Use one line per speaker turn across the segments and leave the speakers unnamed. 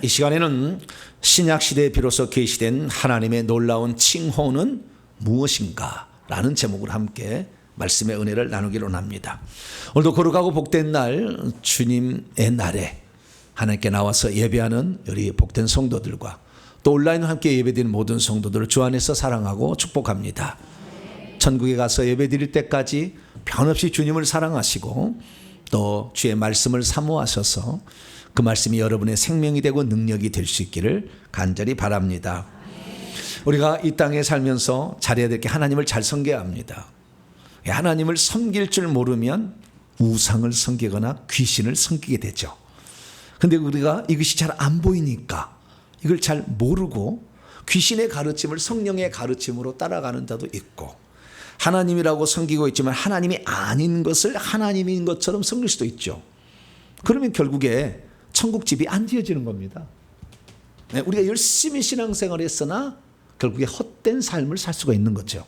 이 시간에는 신약시대에 비로소 계시된 하나님의 놀라운 칭호는 무엇인가? 라는 제목으로 함께 말씀의 은혜를 나누기로 합니다. 오늘도 거룩하고 복된 날, 주님의 날에 하나님께 나와서 예배하는 우리 복된 성도들과 또 온라인으로 함께 예배드리는 모든 성도들을 주 안에서 사랑하고 축복합니다. 천국에 가서 예배드릴 때까지 변함없이 주님을 사랑하시고 또 주의 말씀을 사모하셔서 그 말씀이 여러분의 생명이 되고 능력이 될 수 있기를 간절히 바랍니다. 우리가 이 땅에 살면서 잘해야 될 게 하나님을 잘 섬겨야 합니다. 하나님을 섬길 줄 모르면 우상을 섬기거나 귀신을 섬기게 되죠. 그런데 우리가 이것이 잘 안 보이니까 이걸 잘 모르고 귀신의 가르침을 성령의 가르침으로 따라가는 자도 있고, 하나님이라고 섬기고 있지만 하나님이 아닌 것을 하나님인 것처럼 섬길 수도 있죠. 그러면 결국에 천국집이 안 지어지는 겁니다. 우리가 열심히 신앙생활을 했으나 결국에 헛된 삶을 살 수가 있는 거죠.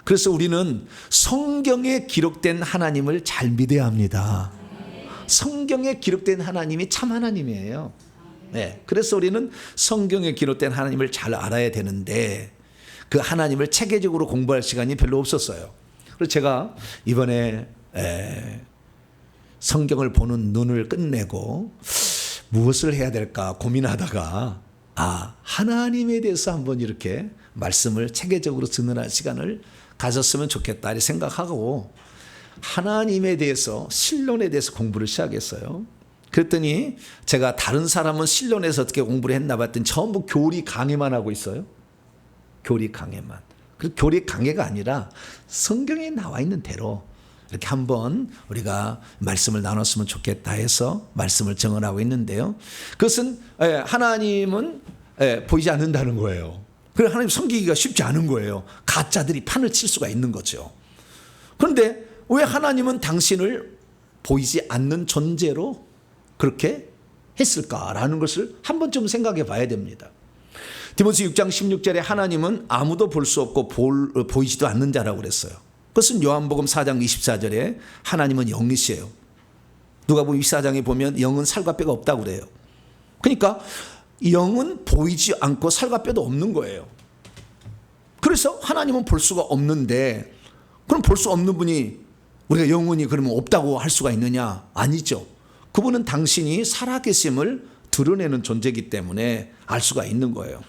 그래서 우리는 성경에 기록된 하나님을 잘 믿어야 합니다. 성경에 기록된 하나님이 참 하나님이에요. 그래서 우리는 성경에 기록된 하나님을 잘 알아야 되는데 그 하나님을 체계적으로 공부할 시간이 별로 없었어요. 그래서 제가 이번에 성경을 보는 눈을 끝내고 무엇을 해야 될까 고민하다가 하나님에 대해서 한번 이렇게 말씀을 체계적으로 듣는 시간을 가졌으면 좋겠다 이렇게 생각하고 하나님에 대해서 신론에 대해서 공부를 시작했어요. 그랬더니 제가 다른 사람은 신론에서 어떻게 공부를 했나 봤더니 전부 교리 강해만 하고 있어요. 교리 강해만. 그 교리 강해가 아니라 성경에 나와 있는 대로 이렇게 한번 우리가 말씀을 나눴으면 좋겠다 해서 말씀을 정언하고 있는데요. 그것은 하나님은 보이지 않는다는 거예요. 그래서 하나님 섬기기가 쉽지 않은 거예요. 가짜들이 판을 칠 수가 있는 거죠. 그런데 왜 하나님은 당신을 보이지 않는 존재로 그렇게 했을까라는 것을 한 번쯤 생각해 봐야 됩니다. 디모데 6장 16절에 하나님은 아무도 볼 수 없고 보이지도 않는 자라고 그랬어요. 그것은 요한복음 4장 24절에 하나님은 영이시에요. 누가복음 24장에 보면 영은 살과 뼈가 없다고 그래요. 그러니까 영은 보이지 않고 살과 뼈도 없는 거예요. 그래서 하나님은 볼 수가 없는데 그럼 볼 수 없는 분이 우리가 영원히 그러면 없다고 할 수가 있느냐? 아니죠. 그분은 당신이 살아계심을 드러내는 존재이기 때문에 알 수가 있는 거예요.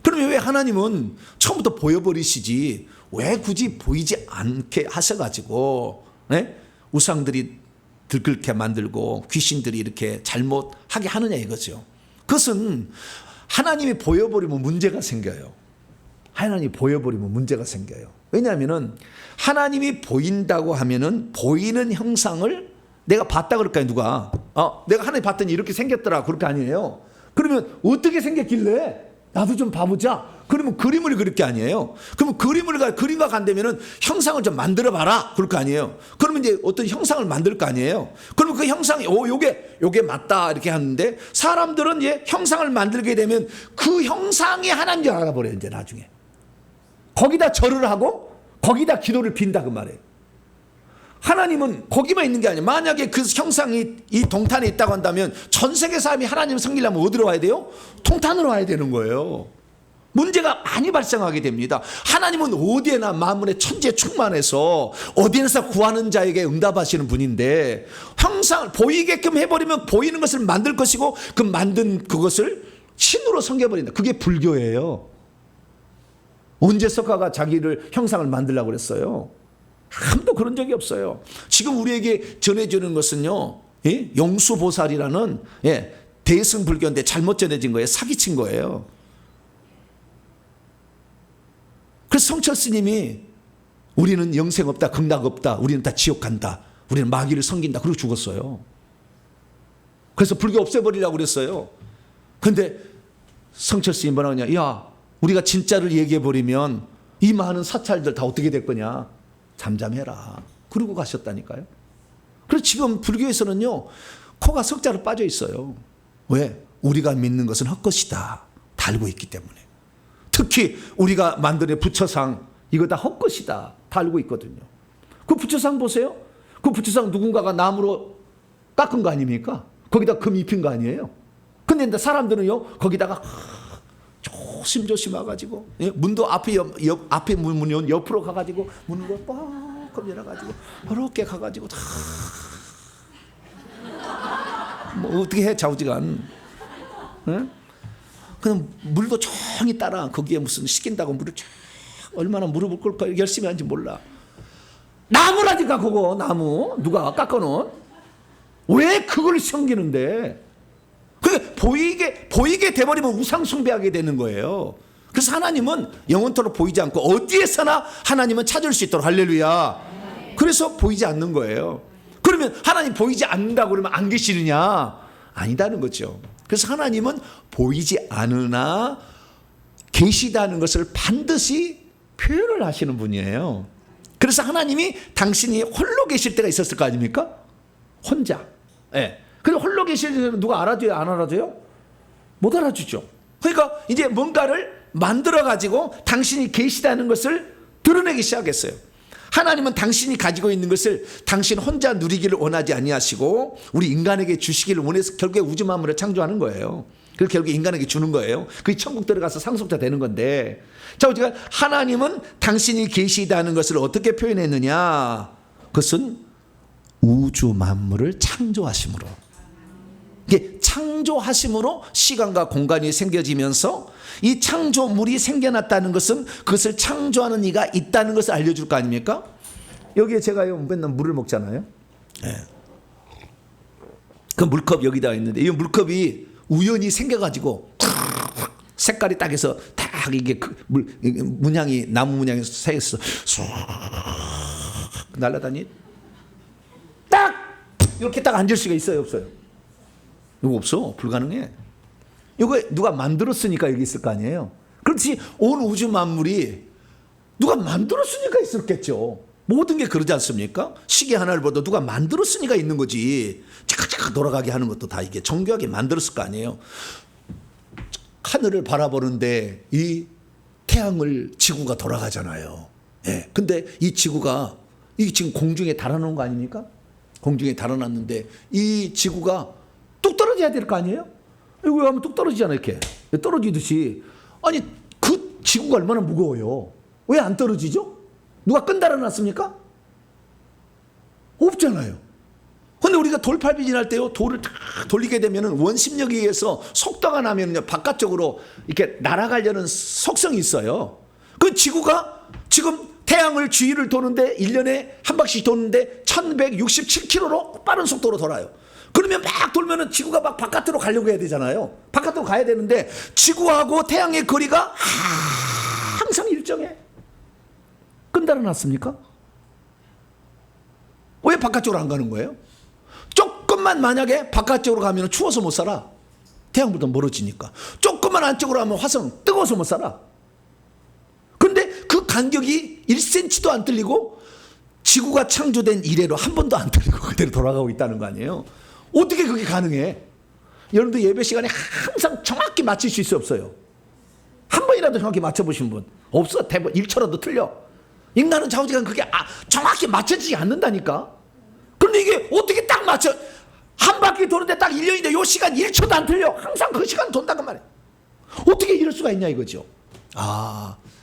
그러면 왜 하나님은 처음부터 보여버리시지 왜 굳이 보이지 않게 하셔가지고 우상들이 들끓게 만들고 귀신들이 이렇게 잘못하게 하느냐 이거죠. 그것은 하나님이 보여버리면 문제가 생겨요. 하나님이 보여버리면 문제가 생겨요. 왜냐하면 하나님이 보인다고 하면은 보이는 형상을 내가 봤다 그럴까요? 누가? 내가 하나님 봤더니 이렇게 생겼더라. 그럴 거 아니에요. 그러면 어떻게 생겼길래 나도 좀 봐보자. 그러면 그림을 그릴 게 아니에요. 그러면 그림과 간다면은 형상을 좀 만들어 봐라. 그럴 거 아니에요. 그러면 이제 어떤 형상을 만들 거 아니에요. 그러면 그 형상이 요게 맞다 이렇게 하는데 사람들은 이제 형상을 만들게 되면 그 형상이 하나님인 줄 알아버려요. 이제 나중에 거기다 절을 하고 거기다 기도를 빈다 그 말이에요. 하나님은 거기만 있는 게 아니에요. 만약에 그 형상이 이 동탄에 있다고 한다면 전 세계 사람이 하나님을 섬기려면 어디로 와야 돼요? 동탄으로 와야 되는 거예요. 문제가 많이 발생하게 됩니다. 하나님은 어디에나 만물의 천지에 충만해서 어디에서 구하는 자에게 응답하시는 분인데 형상을 보이게끔 해버리면 보이는 것을 만들 것이고 그 만든 그것을 신으로 섬겨버린다. 그게 불교예요. 언제 석가가 자기를 형상을 만들려고 그랬어요? 아무도 그런 적이 없어요. 지금 우리에게 전해주는 것은요, 용수보살이라는 대승불교인데 잘못 전해진 거예요. 사기친 거예요. 그래서 성철 스님이 우리는 영생 없다, 극락 없다, 우리는 다 지옥 간다, 우리는 마귀를 섬긴다, 그러고 죽었어요. 그래서 불교 없애버리려고 그랬어요. 근데 성철 스님이 뭐라고 하냐? 야, 우리가 진짜를 얘기해버리면 이 많은 사찰들 다 어떻게 될 거냐? 잠잠해라. 그러고 가셨다니까요. 그래서 지금 불교에서는요, 코가 석자로 빠져 있어요. 왜? 우리가 믿는 것은 헛것이다. 다 알고 있기 때문에. 특히 우리가 만드는 부처상, 이거 다 헛것이다. 다 알고 있거든요. 그 부처상 보세요. 그 부처상 누군가가 나무로 깎은 거 아닙니까? 거기다 금 입힌 거 아니에요? 근데 근데 사람들은요 거기다가 조심조심 와가지고 문도 앞에 문은 옆으로 가가지고 문을 뻑 열어가지고 이렇게 가가지고 뭐 어떻게 해 좌우지간. 그냥 물도 조용히 따라. 거기에 무슨 시킨다고 물을 쫙 얼마나 무릎을 꿇고 열심히 하는지 몰라. 나무라니까 그거 나무 누가 깎아놓은. 왜 그걸 섬기는데. 그게 보이게 돼버리면 우상 숭배하게 되는 거예요. 그래서 하나님은 영원토록 보이지 않고 어디에서나 하나님은 찾을 수 있도록 할렐루야. 그래서 보이지 않는 거예요. 그러면 하나님 보이지 않는다고 그러면 안 계시느냐? 아니다는 거죠. 그래서 하나님은 보이지 않으나 계시다는 것을 반드시 표현을 하시는 분이에요. 그래서 하나님이 당신이 홀로 계실 때가 있었을 거 아닙니까? 혼자. 예. 그리고 홀로 계실 때는 누가 알아줘요? 안 알아줘요? 못 알아주죠. 그러니까 이제 뭔가를 만들어가지고 당신이 계시다는 것을 드러내기 시작했어요. 하나님은 당신이 가지고 있는 것을 당신 혼자 누리기를 원하지 아니하시고 우리 인간에게 주시기를 원해서 결국에 우주 만물을 창조하는 거예요. 그래서 결국에 인간에게 주는 거예요. 그게 천국 들어가서 상속자 되는 건데, 자, 우리가 하나님은 당신이 계시다는 것을 어떻게 표현했느냐? 그것은 우주 만물을 창조하심으로. 이게 창조하심으로 시간과 공간이 생겨지면서 이 창조물이 생겨났다는 것은 그것을 창조하는 이가 있다는 것을 알려줄 거 아닙니까? 여기에 제가 맨날 물을 먹잖아요. 네. 그 물컵 여기다 있는데 이 물컵이 우연히 생겨가지고 색깔이 딱 해서 딱 이게 문양이 나무 문양이 새서 쑥 날아다니 딱 이렇게 딱 앉을 수가 있어요, 없어요? 이거 없어. 불가능해. 이거 누가 만들었으니까 여기 있을 거 아니에요. 그렇지 온 우주 만물이 누가 만들었으니까 있었겠죠. 모든 게 그러지 않습니까? 시계 하나를 봐도 누가 만들었으니까 있는 거지. 차카차카 돌아가게 하는 것도 다 이게 정교하게 만들었을 거 아니에요. 하늘을 바라보는데 이 태양을 지구가 돌아가잖아요. 예. 근데 이 지구가 이 지금 공중에 달아놓은 거 아닙니까? 공중에 달아놨는데 이 지구가 뚝 떨어져야 될 거 아니에요? 이거 하면 뚝 떨어지잖아요. 이렇게 떨어지듯이. 아니 그 지구가 얼마나 무거워요. 왜 안 떨어지죠? 누가 끈 달아놨습니까? 없잖아요. 근데 우리가 돌팔비진할 때요, 돌을 탁 돌리게 되면은 원심력에 의해서 속도가 나면요 바깥쪽으로 이렇게 날아가려는 속성이 있어요. 그 지구가 지금 태양을 주위를 도는데 1년에 한 바퀴 도는데 1167km로 빠른 속도로 돌아요. 그러면 막 돌면은 지구가 막 바깥으로 가려고 해야 되잖아요. 바깥으로 가야 되는데 지구하고 태양의 거리가 항상 일정해. 끈달아놨습니까? 왜 바깥쪽으로 안 가는 거예요? 조금만 만약에 바깥쪽으로 가면 추워서 못 살아. 태양보다 멀어지니까. 조금만 안쪽으로 가면 화성 뜨거워서 못 살아. 근데 그 간격이 1cm도 안 틀리고 지구가 창조된 이래로 한 번도 안 틀리고 그대로 돌아가고 있다는 거 아니에요? 어떻게 그게 가능해? 여러분들 예배 시간에 항상 정확히 맞출 수 있어요, 없어요? 한 번이라도 정확히 맞춰보신 분? 없어. 대부분 1초라도 틀려. 인간은 좌우지간 그게 정확히 맞춰지지 않는다니까. 그런데 이게 어떻게 딱 맞춰? 한 바퀴 도는데 딱 1년인데 요 시간 1초도 안 틀려. 항상 그 시간 돈다고 말해. 어떻게 이럴 수가 있냐 이거죠.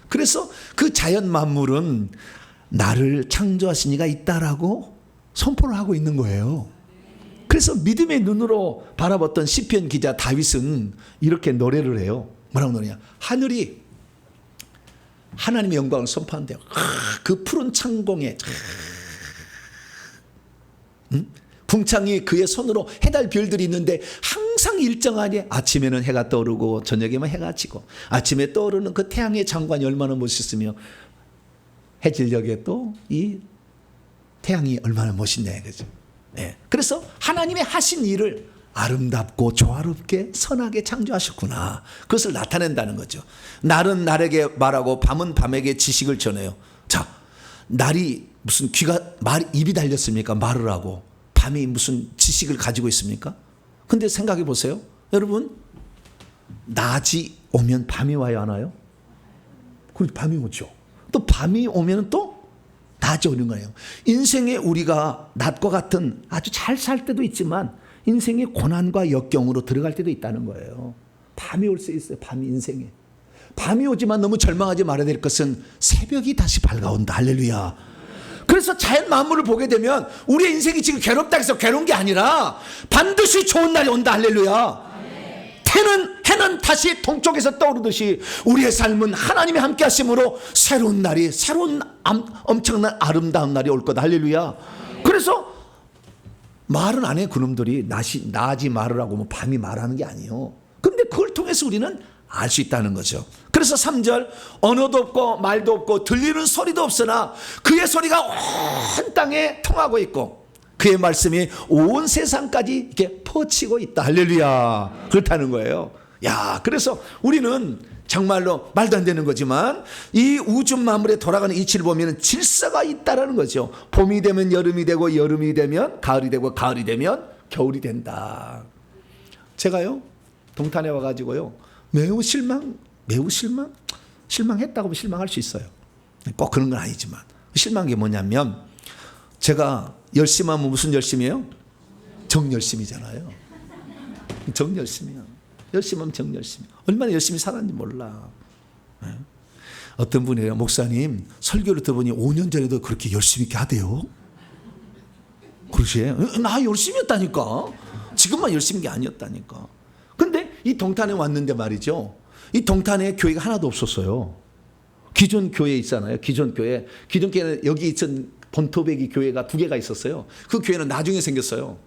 그래서 그 자연 만물은 나를 창조하신 이가 있다라고 선포를 하고 있는 거예요. 그래서 믿음의 눈으로 바라봤던 시편 기자 다윗은 이렇게 노래를 해요. 뭐라고 노래냐? 하늘이 하나님의 영광을 선포한대요. 그 푸른 창공에 궁창이 그의 손으로 해달 별들이 있는데 항상 일정하게 아침에는 해가 떠오르고 저녁에만 해가 지고 아침에 떠오르는 그 태양의 장관이 얼마나 멋있으며 해질녘에 또 이 태양이 얼마나 멋있네. 그죠? 네. 그래서 하나님의 하신 일을 아름답고 조화롭게 선하게 창조하셨구나. 그것을 나타낸다는 거죠. 날은 날에게 말하고 밤은 밤에게 지식을 전해요. 자, 날이 무슨 입이 달렸습니까? 말을 하고. 밤이 무슨 지식을 가지고 있습니까? 근데 생각해 보세요. 여러분, 낮이 오면 밤이 와요, 안 와요? 그럼 밤이 오죠. 또 밤이 오면 또 낮이 오는 거예요. 인생에 우리가 낮과 같은 아주 잘 살 때도 있지만 인생의 고난과 역경으로 들어갈 때도 있다는 거예요. 밤이 올 수 있어요. 밤이 인생에. 밤이 오지만 너무 절망하지 말아야 될 것은 새벽이 다시 밝아온다. 할렐루야. 그래서 자연 만물을 보게 되면 우리의 인생이 지금 괴롭다 해서 괴로운 게 아니라 반드시 좋은 날이 온다. 할렐루야. 해는 다시 동쪽에서 떠오르듯이 우리의 삶은 하나님이 함께 하심으로 새로운 날이, 새로운 엄청난 아름다운 날이 올 거다. 할렐루야. 그래서 말은 안 해. 그놈들이 낮이 말을 하고 뭐 밤이 말하는 게 아니에요. 근데 그걸 통해서 우리는 알 수 있다는 거죠. 그래서 3절, 언어도 없고 말도 없고 들리는 소리도 없으나 그의 소리가 온 땅에 통하고 있고 그의 말씀이 온 세상까지 이렇게 퍼치고 있다. 할렐루야. 그렇다는 거예요. 야, 그래서 우리는 정말로 말도 안 되는 거지만 이 우주 만물에 돌아가는 이치를 보면 질서가 있다라는 거죠. 봄이 되면 여름이 되고 여름이 되면 가을이 되고 가을이 되면 겨울이 된다. 제가요 동탄에 와가지고요 매우 실망했다고 실망할 수 있어요. 꼭 그런 건 아니지만 실망한 게 뭐냐면 제가 열심히 하면 무슨 열심이에요? 정열심이잖아요. 정열심이야. 열심히 하면 정열심이. 얼마나 열심히 살았는지 몰라. 어떤 분이래요. 목사님 설교를 들어보니 5년 전에도 그렇게 열심히 있게 하대요. 그러시? 나 열심히 했다니까. 지금만 열심히 게 아니었다니까. 근데 이 동탄에 왔는데 말이죠. 이 동탄에 교회가 하나도 없었어요. 기존 교회 있잖아요. 기존 교회는 여기 있던 본토배기 교회가 2개가 있었어요. 그 교회는 나중에 생겼어요.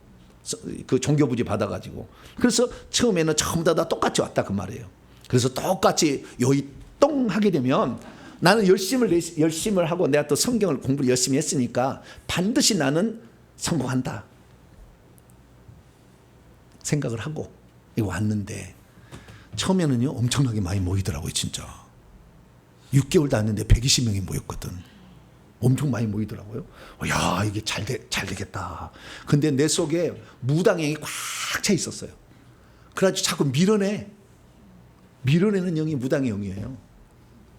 그 종교부지 받아가지고. 그래서 처음에는 전부 다 똑같이 왔다 그 말이에요. 그래서 똑같이 여기 똥 하게 되면 나는 열심을 하고 내가 또 성경을 공부를 열심히 했으니까 반드시 나는 성공한다 생각을 하고 왔는데 처음에는요 엄청나게 많이 모이더라고요. 진짜 6개월도 안 됐는데 120명이 모였거든. 엄청 많이 모이더라고요. 야, 이게 잘 되겠다. 근데 내 속에 무당형이 꽉 차 있었어요. 그래가지고 자꾸 밀어내는 영이 무당의 영이에요.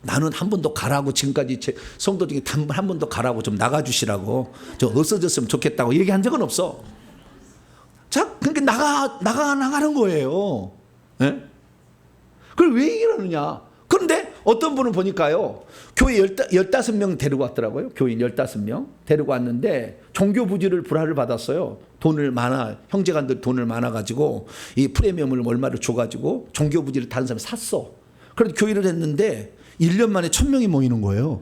나는 한 번 더 가라고, 지금까지 제 성도 중에 한 번 더 가라고 좀 나가주시라고, 저 없어졌으면 좋겠다고 얘기한 적은 없어. 자, 그러니까 나가는 거예요. 네? 그걸 왜 이러느냐? 그런데 어떤 분은 보니까요, 교회 15명 데리고 왔더라고요. 교인 15명 데리고 왔는데 종교부지를 불화를 받았어요. 형제간들 돈을 많아가지고 이 프리미엄을 얼마를 줘가지고 종교부지를 다른 사람이 샀어. 그래서 교회를 했는데 1년 만에 1000명이 모이는 거예요.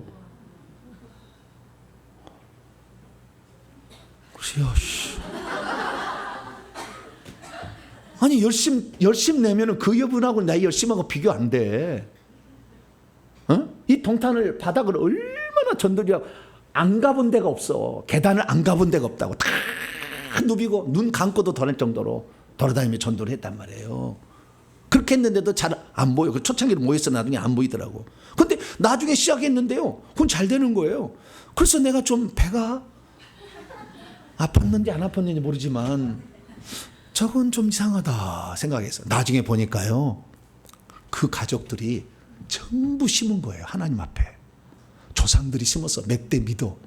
그래서 아니 열심 내면은 그 여분하고 나 열심하고 비교 안 돼. 어? 이 동탄을 바닥을 얼마나 전도리하고 안 가본 데가 없어. 계단을 안 가본 데가 없다고. 다 누비고 눈 감고도 더할 정도로 돌아다니며 전도를 했단 말이에요. 그렇게 했는데도 잘 안 보여. 초창기로 모였어. 나중에 안 보이더라고. 근데 나중에 시작했는데요, 그건 잘 되는 거예요. 그래서 내가 좀 배가 아팠는지 안 아팠는지 모르지만 저건 좀 이상하다 생각했어요. 나중에 보니까요, 그 가족들이 전부 심은 거예요. 하나님 앞에 조상들이 심어서 몇 대 믿어.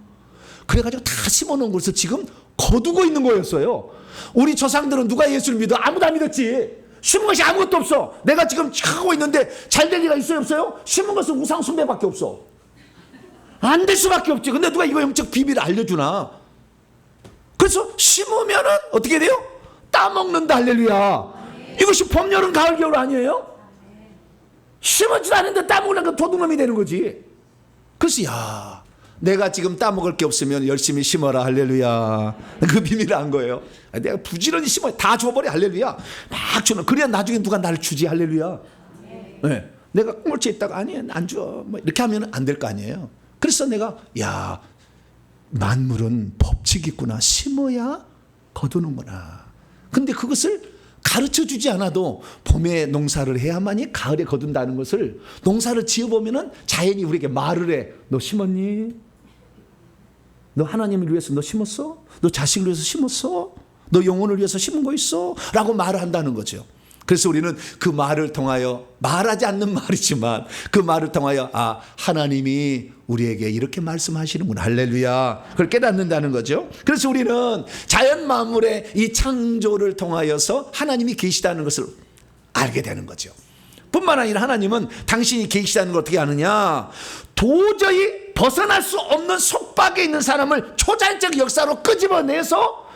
그래가지고 다 심어놓은 것을 지금 거두고 있는 거였어요. 우리 조상들은 누가 예수를 믿어? 아무도 안 믿었지. 심은 것이 아무것도 없어. 내가 지금 하고 있는데 잘 될 리가 있어요, 없어요? 심은 것은 우상 숭배밖에 없어. 안 될 수밖에 없지. 근데 누가 이거 영적 비밀을 알려주나? 그래서 심으면은 어떻게 돼요? 따먹는다. 할렐루야. 이것이 봄, 여름, 가을, 겨울 아니에요? 심었지도 않은데 따먹으려니까 도둑놈이 되는 거지. 그래서 야, 내가 지금 따먹을 게 없으면 열심히 심어라. 할렐루야. 그 비밀을 안 거예요. 내가 부지런히 심어야 다 줘버려. 할렐루야. 막 주는. 그래야 나중에 누가 나를 주지. 할렐루야. 네. 내가 꼴찌 있다가 아니 안 줘. 뭐 이렇게 하면 안 될 거 아니에요. 그래서 내가 야, 만물은 법칙이 있구나. 심어야 거두는구나. 근데 그것을 가르쳐 주지 않아도 봄에 농사를 해야만이 가을에 거둔다는 것을, 농사를 지어보면은 자연이 우리에게 말을 해. 너 심었니? 너 하나님을 위해서 너 심었어? 너 자식을 위해서 심었어? 너 영혼을 위해서 심은 거 있어? 라고 말을 한다는 거죠. 그래서 우리는 그 말을 통하여, 말하지 않는 말이지만 그 말을 통하여, 아, 하나님이 우리에게 이렇게 말씀하시는구나. 할렐루야. 그걸 깨닫는다는 거죠. 그래서 우리는 자연 만물의 이 창조를 통하여서 하나님이 계시다는 것을 알게 되는 거죠. 뿐만 아니라 하나님은 당신이 계시다는 걸 어떻게 아느냐? 도저히 벗어날 수 없는 속박에 있는 사람을 초자연적 역사로 끄집어내서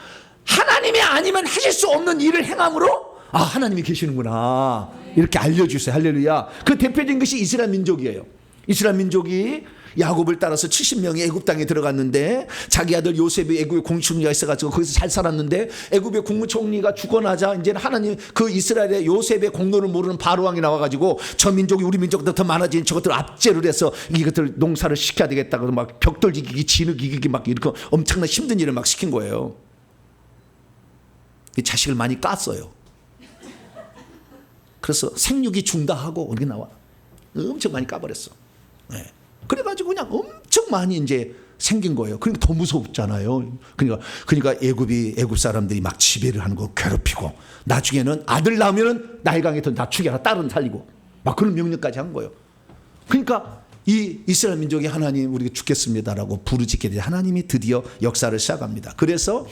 하나님이 아니면 하실 수 없는 일을 행함으로 하나님이 계시는구나 이렇게 알려주세요. 할렐루야. 그 대표적인 것이 이스라엘 민족이에요. 이스라엘 민족이 야곱을 따라서 70명이 애굽 땅에 들어갔는데 자기 아들 요셉이 애굽의 공주총리가 있어가지고 거기서 잘 살았는데 애굽의 국무총리가 죽어나자 이제 하나님 그 이스라엘의 요셉의 공로를 모르는 바로왕이 나와가지고 저 민족이 우리 민족보다 더 많아진 저것들을 압제를 해서 이것들 농사를 시켜야 되겠다 그래서 막 벽돌 이기기 진흙 이기기 막 이렇게 엄청난 힘든 일을 막 시킨 거예요. 이 자식을 많이 깠어요. 그래서 생육이 중다하고 이렇게 나와 엄청 많이 까버렸어. 네. 그래가지고 그냥 엄청 많이 이제 생긴 거예요. 그러니까 더 무섭잖아요. 그러니까 애굽 사람들이 막 지배를 하는 거 괴롭히고 나중에는 아들 낳으면 나일강에 다 죽여라 딸은 살리고 막 그런 명령까지 한 거예요. 그러니까 이 이스라엘 민족이 하나님 우리가 죽겠습니다라고 부르짖게 돼 하나님이 드디어 역사를 시작합니다. 그래서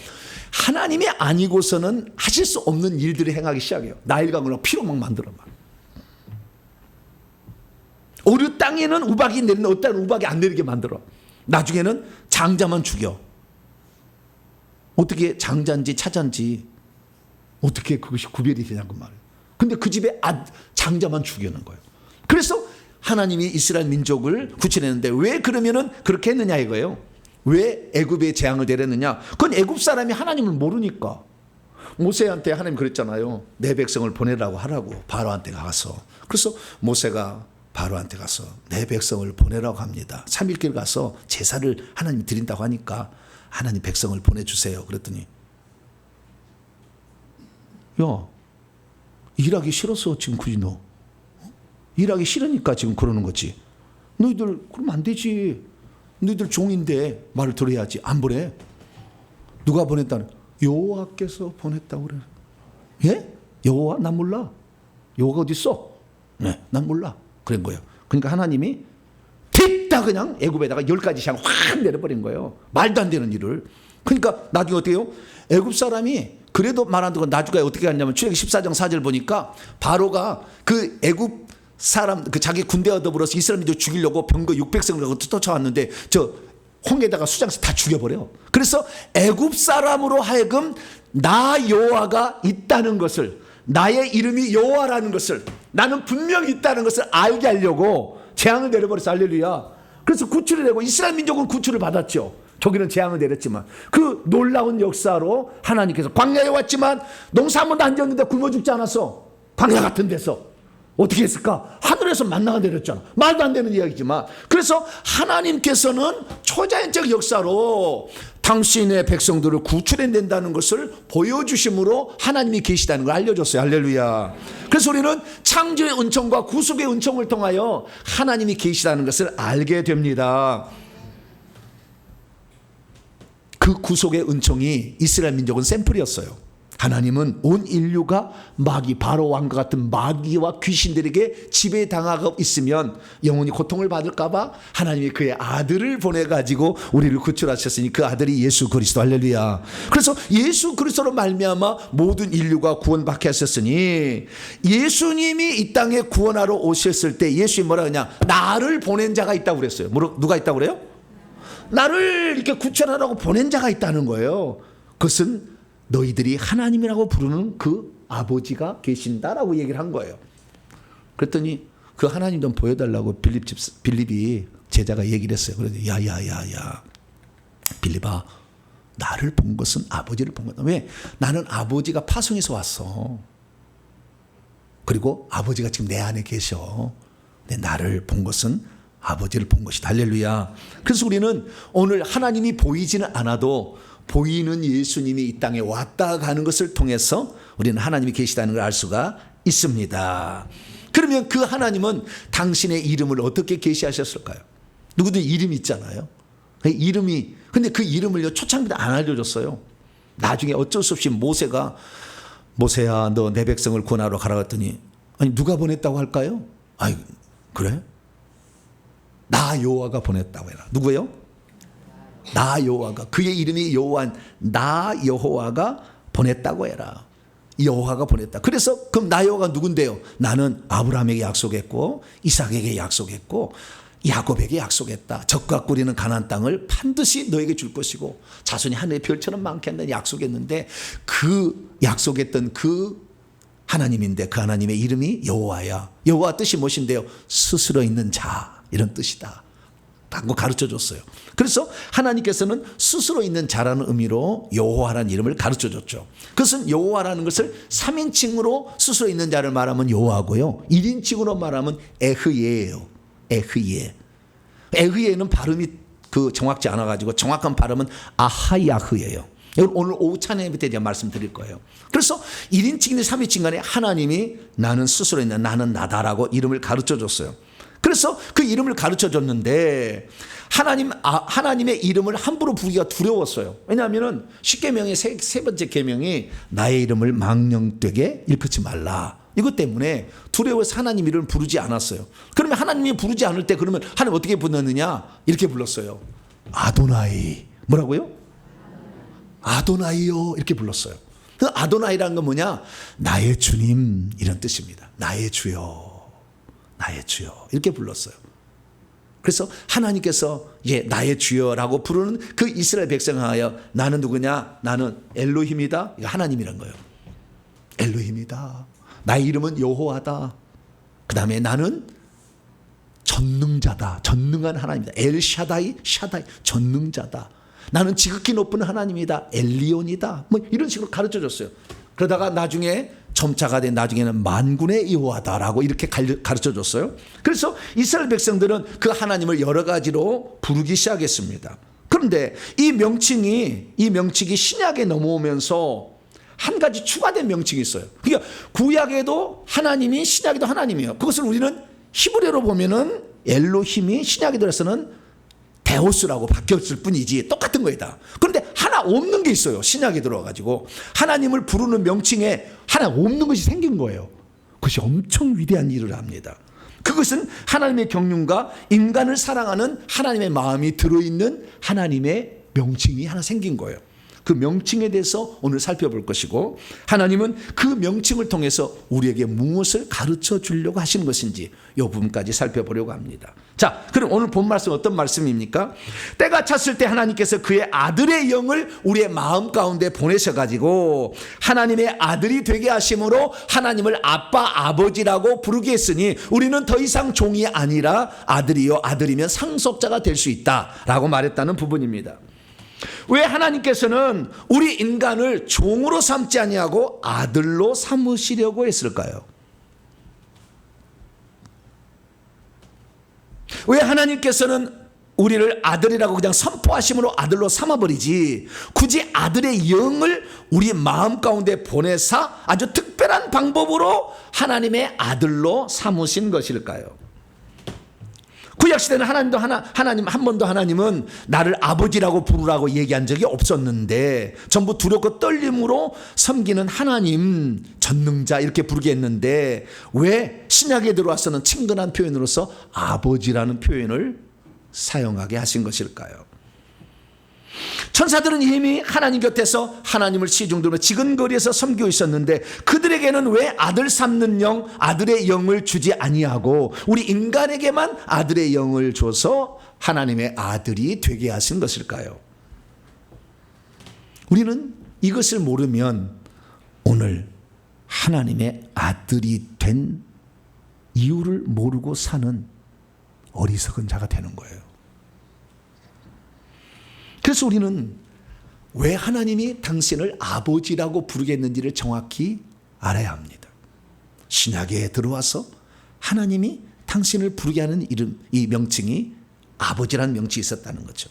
하나님이 아니고서는 하실 수 없는 일들을 행하기 시작해요. 나일강을 피로 막 만들어 막. 어느 땅에는 우박이 내리는데 어떤 땅은 우박이 안 내리게 만들어. 나중에는 장자만 죽여. 어떻게 장자인지 차자인지 어떻게 그것이 구별이 되냐고 말이에요. 근데 그 집에 장자만 죽이는 거예요. 그래서 하나님이 이스라엘 민족을 구출했는데 왜 그러면은 그렇게 했느냐 이거예요. 왜 애굽에 재앙을 내렸느냐? 그건 애굽 사람이 하나님을 모르니까. 모세한테 하나님 그랬잖아요. 내 백성을 보내라고 하라고 바로한테 가서. 그래서 모세가 바로한테 가서 내 백성을 보내라고 합니다. 3일길 가서 제사를 하나님 드린다고 하니까 하나님 백성을 보내주세요. 그랬더니 야 일하기 싫어서 지금 굳이 너 일하기 싫으니까 지금 그러는 거지. 너희들 그러면 안 되지. 너희들 종인데 말을 들어야지. 안 보내. 누가 보냈다는? 여호와께서 보냈다고 그래. 예? 여호와? 난 몰라. 여호와가 어디 있어? 네, 난 몰라. 그런 거예요. 그러니까 하나님이 틱다 그냥 애굽에다가 10가지 재앙 확 내려버린 거예요. 말도 안 되는 일을. 그러니까 나중에 어때요? 애굽 사람이 그래도 말 안 듣고 나중에 어떻게 하냐면 출애굽기 14장 4절 보니까 바로가 그 애굽 사람 그 자기 군대와 더불어서 이스라엘 민족 죽이려고 병거 600성을 갖고 쫓아왔는데 저 홍해다가 수장에서 다 죽여버려. 그래서 애굽 사람으로 하여금 나 여호와가 있다는 것을 나의 이름이 여호와라는 것을 나는 분명히 있다는 것을 알게 하려고 재앙을 내려버렸어. 할렐루야. 그래서 구출을 내고 이스라엘 민족은 구출을 받았죠. 저기는 재앙을 내렸지만 그 놀라운 역사로 하나님께서 광야에 왔지만 농사 한 번도 안 지었는데 굶어 죽지 않았어. 광야 같은 데서. 어떻게 했을까? 하늘에서 만나가 내렸잖아. 말도 안 되는 이야기지만 그래서 하나님께서는 초자연적 역사로 당신의 백성들을 구출해낸다는 것을 보여주심으로 하나님이 계시다는 걸 알려줬어요. 할렐루야. 그래서 우리는 창조의 은총과 구속의 은총을 통하여 하나님이 계시다는 것을 알게 됩니다. 그 구속의 은총이 이스라엘 민족은 샘플이었어요. 하나님은 온 인류가 마귀 바로 왕과 같은 마귀와 귀신들에게 지배당하고 있으면 영원히 고통을 받을까 봐 하나님이 그의 아들을 보내가지고 우리를 구출하셨으니 그 아들이 예수 그리스도. 할렐루야. 그래서 예수 그리스도로 말미암아 모든 인류가 구원받게 하셨으니 예수님이 이 땅에 구원하러 오셨을 때 예수님이 뭐라 그러냐? 나를 보낸 자가 있다고 그랬어요. 누가 있다고 그래요? 나를 이렇게 구출하라고 보낸 자가 있다는 거예요. 그것은 너희들이 하나님이라고 부르는 그 아버지가 계신다라고 얘기를 한 거예요. 그랬더니 그 하나님 좀 보여달라고 빌립이 제자가 얘기를 했어요. 그래서 야야야야 빌립아 나를 본 것은 아버지를 본 거다. 왜? 나는 아버지가 파송에서 왔어. 그리고 아버지가 지금 내 안에 계셔. 근데 나를 본 것은 아버지를 본 것이다. 할렐루야. 그래서 우리는 오늘 하나님이 보이지는 않아도 보이는 예수님이 이 땅에 왔다 가는 것을 통해서 우리는 하나님이 계시다는 걸 알 수가 있습니다. 그러면 그 하나님은 당신의 이름을 어떻게 계시하셨을까요? 누구든 이름이 있잖아요. 이름이 근데 그 이름을 초창기도 안 알려줬어요. 나중에 어쩔 수 없이 모세가 모세야 너 내 백성을 구원하러 가라 했더니 아니 누가 보냈다고 할까요? 아이 그래? 나 여호와가 보냈다고 해라. 누구요? 나 여호와가. 그의 이름이 여호와, 나 여호와가 보냈다고 해라. 여호와가 보냈다. 그래서 그럼 나 여호와가 누군데요? 나는 아브라함에게 약속했고 이삭에게 약속했고 야곱에게 약속했다. 적과 꿀이는 가나안 땅을 반드시 너에게 줄 것이고 자손이 하늘의 별처럼 많겠다 약속했는데 그 약속했던 그 하나님인데 그 하나님의 이름이 여호와야. 여호와 뜻이 무엇인데요? 스스로 있는 자, 이런 뜻이다 라고 가르쳐줬어요. 그래서 하나님께서는 스스로 있는 자라는 의미로 여호와라는 이름을 가르쳐줬죠. 그것은 여호와라는 것을 3인칭으로 스스로 있는 자를 말하면 여호와고요, 1인칭으로 말하면 에흐예예요. 에흐예. 에흐예는 발음이 정확지 않아가지고 정확한 발음은 아하야흐예요. 오늘 오후 찬양 예배 때 제가 말씀드릴 거예요. 그래서 1인칭이든 3인칭 간에 하나님이 나는 스스로 있는 나는 나다라고 이름을 가르쳐줬어요. 그래서 그 이름을 가르쳐줬는데 하나님의 이름을 함부로 부르기가 두려웠어요. 왜냐하면 십계명의 세 번째 계명이 나의 이름을 망령되게 일컫지 말라. 이것 때문에 두려워서 하나님 이름을 부르지 않았어요. 그러면 하나님이 부르지 않을 때 그러면 하나님 어떻게 불렀느냐? 이렇게 불렀어요. 아도나이. 뭐라고요? 아도나이요. 이렇게 불렀어요. 그 아도나이라는 건 뭐냐? 나의 주님, 이런 뜻입니다. 나의 주여, 나의 주여, 이렇게 불렀어요. 그래서 하나님께서 나의 주여라고 부르는 그 이스라엘 백성하여 나는 누구냐? 나는 엘로힘이다. 이거 하나님이란 거예요. 엘로힘이다. 나의 이름은 여호와다. 그 다음에 나는 전능자다. 전능한 하나님이다. 엘샤다이, 샤다이, 전능자다. 나는 지극히 높은 하나님이다. 엘리온이다. 뭐 이런 식으로 가르쳐줬어요. 그러다가 나중에 점차가 된 나중에는 만군의 여호와다라고 이렇게 가르쳐줬어요. 그래서 이스라엘 백성들은 그 하나님을 여러 가지로 부르기 시작했습니다. 그런데 이 명칭이 신약에 넘어오면서 한 가지 추가된 명칭이 있어요. 그러니까 구약에도 하나님이, 신약에도 하나님이에요. 그것을 우리는 히브리어로 보면은 엘로힘이 신약에 들어서는 데오스라고 바뀌었을 뿐이지 똑같은 거이다. 그런데 하나 없는 게 있어요. 신약에 들어가지고 하나님을 부르는 명칭에 하나 없는 것이 생긴 거예요. 그것이 엄청 위대한 일을 합니다. 그것은 하나님의 경륜과 인간을 사랑하는 하나님의 마음이 들어있는 하나님의 명칭이 하나 생긴 거예요. 그 명칭에 대해서 오늘 살펴볼 것이고, 하나님은 그 명칭을 통해서 우리에게 무엇을 가르쳐 주려고 하시는 것인지 이 부분까지 살펴보려고 합니다. 자, 그럼 오늘 본 말씀 어떤 말씀입니까? 때가 찼을 때 하나님께서 그의 아들의 영을 우리의 마음 가운데 보내셔가지고 하나님의 아들이 되게 하심으로 하나님을 아빠, 아버지라고 부르게 했으니 우리는 더 이상 종이 아니라 아들이요 아들이면 상속자가 될 수 있다라고 말했다는 부분입니다. 왜 하나님께서는 우리 인간을 종으로 삼지 아니하고 아들로 삼으시려고 했을까요? 왜 하나님께서는 우리를 아들이라고 그냥 선포하심으로 아들로 삼아버리지 굳이 아들의 영을 우리 마음 가운데 보내사 아주 특별한 방법으로 하나님의 아들로 삼으신 것일까요? 구약시대는 하나님 한 번도 하나님은 나를 아버지라고 부르라고 얘기한 적이 없었는데 전부 두렵고 떨림으로 섬기는 하나님, 전능자 이렇게 부르게 했는데 왜 신약에 들어와서는 친근한 표현으로서 아버지라는 표현을 사용하게 하신 것일까요? 천사들은 이미 하나님 곁에서 하나님을 시중들며 지근거리에서 섬기고 있었는데 그들에게는 왜 아들 삼는 영, 아들의 영을 주지 아니하고 우리 인간에게만 아들의 영을 줘서 하나님의 아들이 되게 하신 것일까요? 우리는 이것을 모르면 오늘 하나님의 아들이 된 이유를 모르고 사는 어리석은 자가 되는 거예요. 그래서 우리는 왜 하나님이 당신을 아버지라고 부르겠는지를 정확히 알아야 합니다. 신약에 들어와서 하나님이 당신을 부르게 하는 이름, 이 명칭이 아버지라는 명칭이 있었다는 거죠.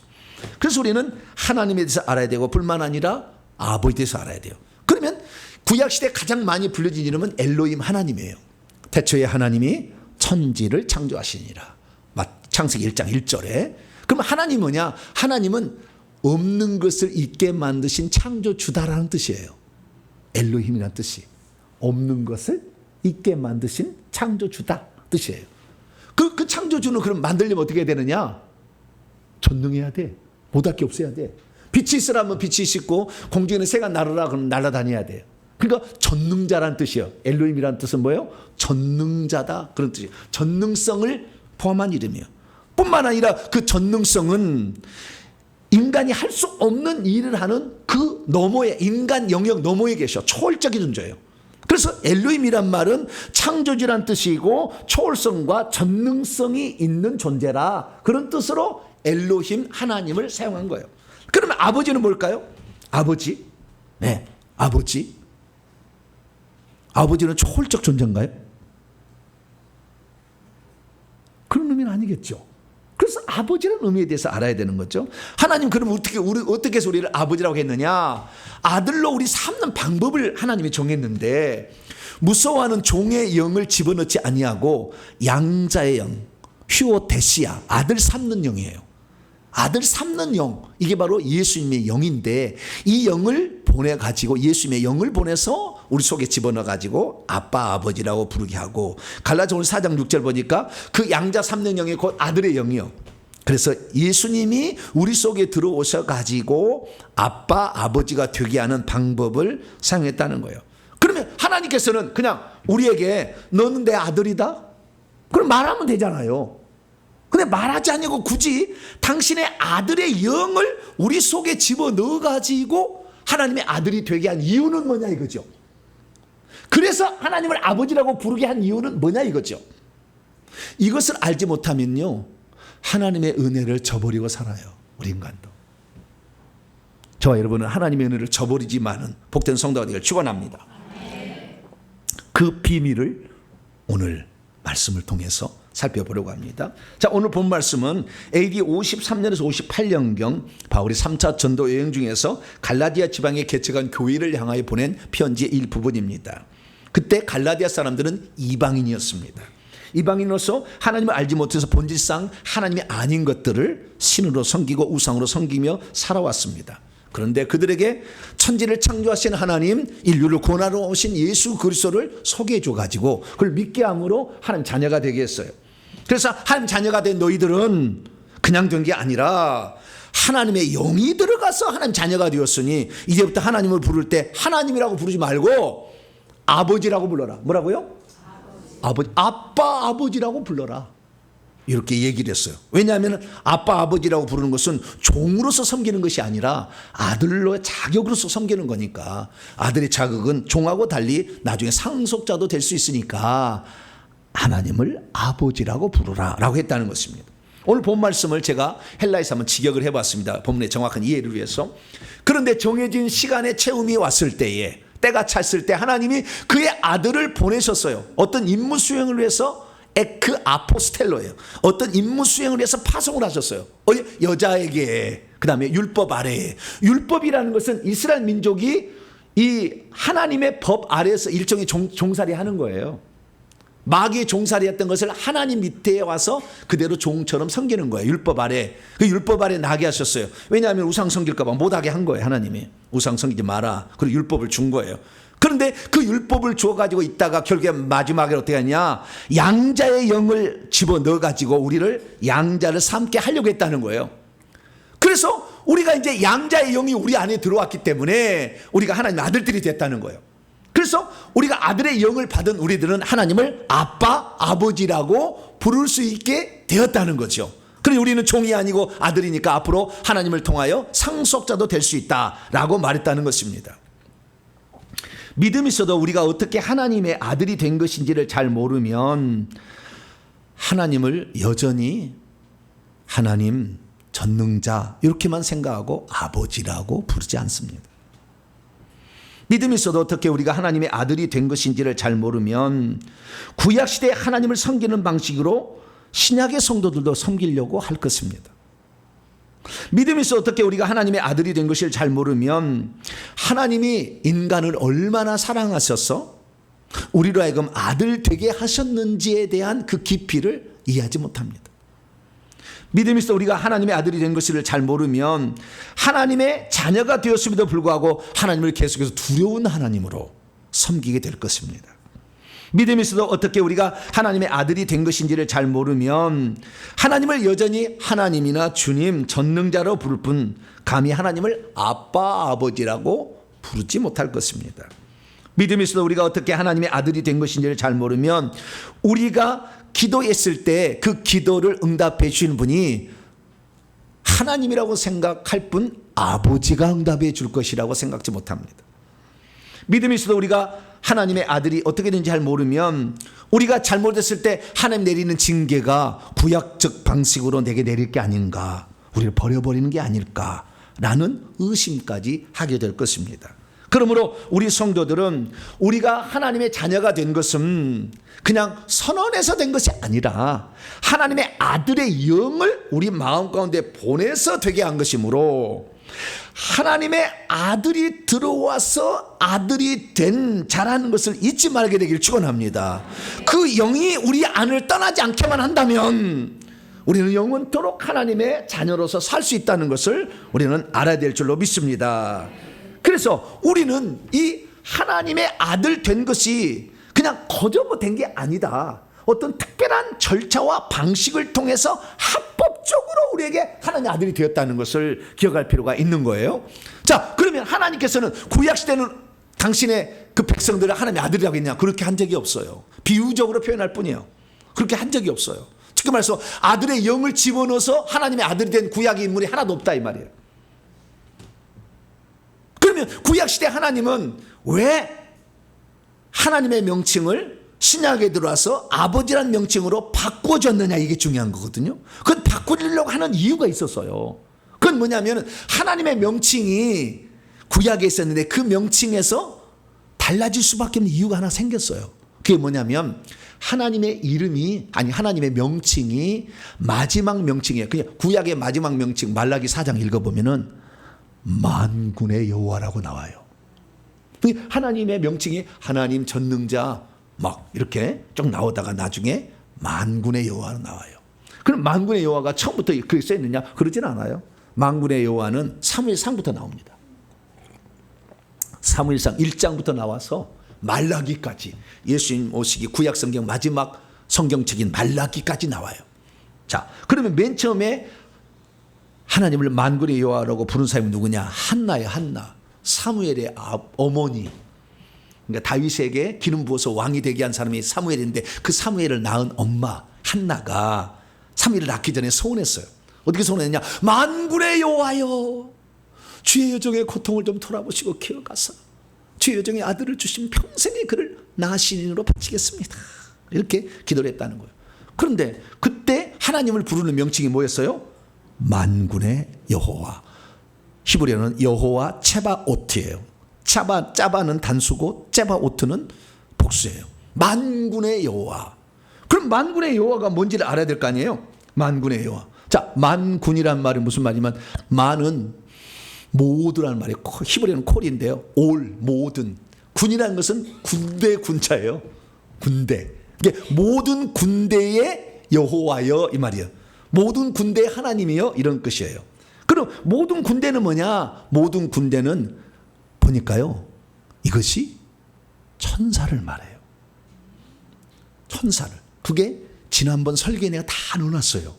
그래서 우리는 하나님에 대해서 알아야 되고 뿐만 아니라 아버지에 대해서 알아야 돼요. 그러면 구약시대에 가장 많이 불려진 이름은 엘로힘 하나님이에요. 태초에 하나님이 천지를 창조하시니라. 창세기 1장 1절에. 그럼 하나님이 뭐냐? 하나님은 없는 것을 있게 만드신 창조주다라는 뜻이에요. 엘로힘이라는 뜻이 없는 것을 있게 만드신 창조주다 뜻이에요. 그 창조주는 그럼 만들려면 어떻게 해야 되느냐? 전능해야 돼. 못할 게 없어야 돼. 빛이 있으라면 빛이 있고 공중에 있는 새가 날아라 그러면 날아다녀야 돼요. 그러니까 전능자란 뜻이에요. 엘로힘이란 뜻은 뭐예요? 전능자다 그런 뜻이에요. 전능성을 포함한 이름이에요. 뿐만 아니라 그 전능성은 인간이 할 수 없는 일을 하는 그 너머에, 인간 영역 너머에 계셔. 초월적인 존재예요. 그래서 엘로힘이란 말은 창조주란 뜻이고 초월성과 전능성이 있는 존재라, 그런 뜻으로 엘로힘 하나님을 사용한 거예요. 그러면 아버지는 뭘까요? 아버지? 네, 아버지. 아버지는 초월적 존재인가요? 그런 의미는 아니겠죠. 그래서 아버지라는 의미에 대해서 알아야 되는 거죠. 하나님 그럼 어떻게 해서 우리를 아버지라고 했느냐? 아들로 우리 삼는 방법을 하나님이 정했는데, 무서워하는 종의 영을 집어넣지 아니하고 양자의 영, 휴오데시아, 아들 삼는 영이에요. 아들 삼는 영, 이게 바로 예수님의 영인데, 이 영을 보내가지고, 예수님의 영을 보내서 우리 속에 집어넣어가지고 아빠 아버지라고 부르게 하고, 갈라디아서 4장 6절 보니까 그 양자 삼는 영이 곧 아들의 영이요. 그래서 예수님이 우리 속에 들어오셔가지고 아빠 아버지가 되게 하는 방법을 사용했다는 거예요. 그러면 하나님께서는 그냥 우리에게 너는 내 아들이다? 그럼 말하면 되잖아요. 근데 말하지 않고 굳이 당신의 아들의 영을 우리 속에 집어넣어가지고 하나님의 아들이 되게 한 이유는 뭐냐 이거죠. 그래서 하나님을 아버지라고 부르게 한 이유는 뭐냐 이거죠. 이것을 알지 못하면요, 하나님의 은혜를 저버리고 살아요. 우리 인간도. 저와 여러분은 하나님의 은혜를 저버리지만은 복된 성도가 되기를 축원합니다. 그 비밀을 오늘 말씀을 통해서 살펴보려고 합니다. 자, 오늘 본 말씀은 AD 53년에서 58년경 바울이 3차 전도 여행 중에서 갈라디아 지방에 개척한 교회를 향하여 보낸 편지의 일부분입니다. 그때 갈라디아 사람들은 이방인이었습니다. 이방인으로서 하나님을 알지 못해서 본질상 하나님이 아닌 것들을 신으로 섬기고 우상으로 섬기며 살아왔습니다. 그런데 그들에게 천지를 창조하신 하나님, 인류를 구원하러 오신 예수 그리스도를 소개해 줘가지고 그걸 믿게 함으로 하나님 자녀가 되게 했어요. 그래서 하나님 자녀가 된 너희들은 그냥 된 게 아니라 하나님의 영이 들어가서 하나님 자녀가 되었으니 이제부터 하나님을 부를 때 하나님이라고 부르지 말고 아버지라고 불러라. 뭐라고요? 아버지, 아빠 아버지라고 불러라. 이렇게 얘기를 했어요. 왜냐하면 아빠 아버지라고 부르는 것은 종으로서 섬기는 것이 아니라 아들로의 자격으로서 섬기는 거니까, 아들의 자격은 종하고 달리 나중에 상속자도 될 수 있으니까 하나님을 아버지라고 부르라 라고 했다는 것입니다. 오늘 본 말씀을 제가 헬라에서 한번 직역을 해봤습니다. 본문의 정확한 이해를 위해서. 그런데 정해진 시간의 채움이 왔을 때에, 때가 찼을 때 하나님이 그의 아들을 보내셨어요. 어떤 임무 수행을 위해서, 에크 아포스텔로예요. 어떤 임무 수행을 위해서 파송을 하셨어요. 여자에게, 그 다음에 율법 아래에. 율법이라는 것은 이스라엘 민족이 이 하나님의 법 아래에서 일종의 종살이 하는 거예요. 마귀의 종살이 했던 것을 하나님 밑에 와서 그대로 종처럼 섬기는 거예요. 율법 아래. 그 율법 아래 나게 하셨어요. 왜냐하면 우상 섬길까 봐 못하게 한 거예요. 하나님이 우상 섬기지 마라. 그리고 율법을 준 거예요. 그런데 그 율법을 주어가지고 있다가 결국에 마지막에 어떻게 하냐, 양자의 영을 집어넣어가지고 우리를 양자를 삼게 하려고 했다는 거예요. 그래서 우리가 이제 양자의 영이 우리 안에 들어왔기 때문에 우리가 하나님 아들들이 됐다는 거예요. 그래서 우리가 아들의 영을 받은 우리들은 하나님을 아빠, 아버지라고 부를 수 있게 되었다는 거죠. 그러니 우리는 종이 아니고 아들이니까 앞으로 하나님을 통하여 상속자도 될 수 있다라고 말했다는 것입니다. 믿음이 있어도 우리가 어떻게 하나님의 아들이 된 것인지를 잘 모르면 하나님을 여전히 하나님, 전능자 이렇게만 생각하고 아버지라고 부르지 않습니다. 믿음이 있어도 어떻게 우리가 하나님의 아들이 된 것인지를 잘 모르면 구약시대에 하나님을 섬기는 방식으로 신약의 성도들도 섬기려고 할 것입니다. 믿음이 있어 어떻게 우리가 하나님의 아들이 된 것을 잘 모르면 하나님이 인간을 얼마나 사랑하셔서 우리로 하여금 아들 되게 하셨는지에 대한 그 깊이를 이해하지 못합니다. 믿음이 있어 우리가 하나님의 아들이 된 것을 잘 모르면 하나님의 자녀가 되었음에도 불구하고 하나님을 계속해서 두려운 하나님으로 섬기게 될 것입니다. 믿음이 있어도 어떻게 우리가 하나님의 아들이 된 것인지를 잘 모르면 하나님을 여전히 하나님이나 주님, 전능자로 부를 뿐 감히 하나님을 아빠, 아버지라고 부르지 못할 것입니다. 믿음이 있어도 우리가 어떻게 하나님의 아들이 된 것인지를 잘 모르면 우리가 기도했을 때 그 기도를 응답해 주시는 분이 하나님이라고 생각할 뿐 아버지가 응답해 줄 것이라고 생각지 못합니다. 믿음이 있어도 우리가 하나님의 아들이 어떻게 되는지 잘 모르면 우리가 잘못했을 때 하나님 내리는 징계가 구약적 방식으로 내게 내릴 게 아닌가, 우리를 버려버리는 게 아닐까라는 의심까지 하게 될 것입니다. 그러므로 우리 성도들은 우리가 하나님의 자녀가 된 것은 그냥 선언해서 된 것이 아니라 하나님의 아들의 영을 우리 마음 가운데 보내서 되게 한 것이므로 하나님의 아들이 들어와서 아들이 된 자라는 것을 잊지 말게 되길 축원합니다. 그 영이 우리 안을 떠나지 않게만 한다면 우리는 영원토록 하나님의 자녀로서 살 수 있다는 것을 우리는 알아야 될 줄로 믿습니다. 그래서 우리는 이 하나님의 아들 된 것이 그냥 거저뭐 된 게 아니다. 어떤 특별한 절차와 방식을 통해서 합법적으로 우리에게 하나님의 아들이 되었다는 것을 기억할 필요가 있는 거예요. 자, 그러면 하나님께서는 구약시대는 당신의 그 백성들을 하나님의 아들이라고 했냐? 그렇게 한 적이 없어요. 비유적으로 표현할 뿐이에요. 그렇게 한 적이 없어요. 쉽게 말해서 아들의 영을 집어넣어서 하나님의 아들이 된 구약의 인물이 하나도 없다 이 말이에요. 그러면 구약시대 하나님은 왜 하나님의 명칭을 신약에 들어와서 아버지란 명칭으로 바꿔줬느냐, 이게 중요한 거거든요. 그건 바꾸려고 하는 이유가 있었어요. 그건 뭐냐면 하나님의 명칭이 구약에 있었는데 그 명칭에서 달라질 수밖에 없는 이유가 하나 생겼어요. 그게 뭐냐면 하나님의 이름이, 아니 하나님의 명칭이 마지막 명칭이에요. 그냥 구약의 마지막 명칭 말라기 4장 읽어보면은 만군의 여호와라고 나와요. 하나님의 명칭이 하나님, 전능자 막 이렇게 쭉 나오다가 나중에 만군의 여호와로 나와요. 그럼 만군의 여호와가 처음부터 그렇게 써있느냐? 그러진 않아요. 만군의 여호와는 사무엘상부터 나옵니다. 사무엘상 1장부터 나와서 말라기까지, 예수님 오시기 구약 성경 마지막 성경책인 말라기까지 나와요. 자, 그러면 맨 처음에 하나님을 만군의 여호와라고 부른 사람이 누구냐? 한나예요. 한나. 사무엘의 어머니. 그러니까 다윗에게 기름 부어서 왕이 되게 한 사람이 사무엘인데 그 사무엘을 낳은 엄마 한나가 사무엘을 낳기 전에 소원했어요. 어떻게 소원했냐? 만군의 여호와여, 주의 여종의 고통을 좀 돌아보시고 기억하사 주의 여종의 아들을 주신 평생에 그를 나시린으로 바치겠습니다. 이렇게 기도를 했다는 거예요. 그런데 그때 하나님을 부르는 명칭이 뭐였어요? 만군의 여호와. 히브리어는 여호와 체바오트예요. 짜바는 단수고 체바오트는 복수예요. 만군의 여호와. 그럼 만군의 여호와가 뭔지를 알아야 될 거 아니에요? 만군의 여호와. 자, 만군이란 말이 무슨 말이면 만은 모두라는 말이에요. 히브리어는 콜인데요. 올, 모든. 군이라는 것은 군대 군자예요. 군대. 이게 모든 군대의 여호와여 이 말이에요. 모든 군대의 하나님이요 이런 뜻이에요. 그럼 모든 군대는 뭐냐? 모든 군대는 보니까요, 이것이 천사를 말해요. 천사를. 그게 지난번 설교에 내가 다 넣어놨어요.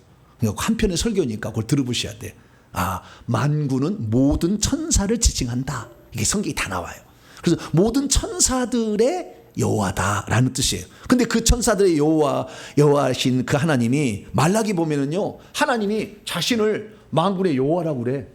한 편의 설교니까 그걸 들어보셔야 돼. 아, 만군은 모든 천사를 지칭한다. 이게 성경이 다 나와요. 그래서 모든 천사들의 여호와다라는 뜻이에요. 근데 그 천사들의 여호와신 그 하나님이 말라기 보면은요, 하나님이 자신을 만군의 여호와라고 그래.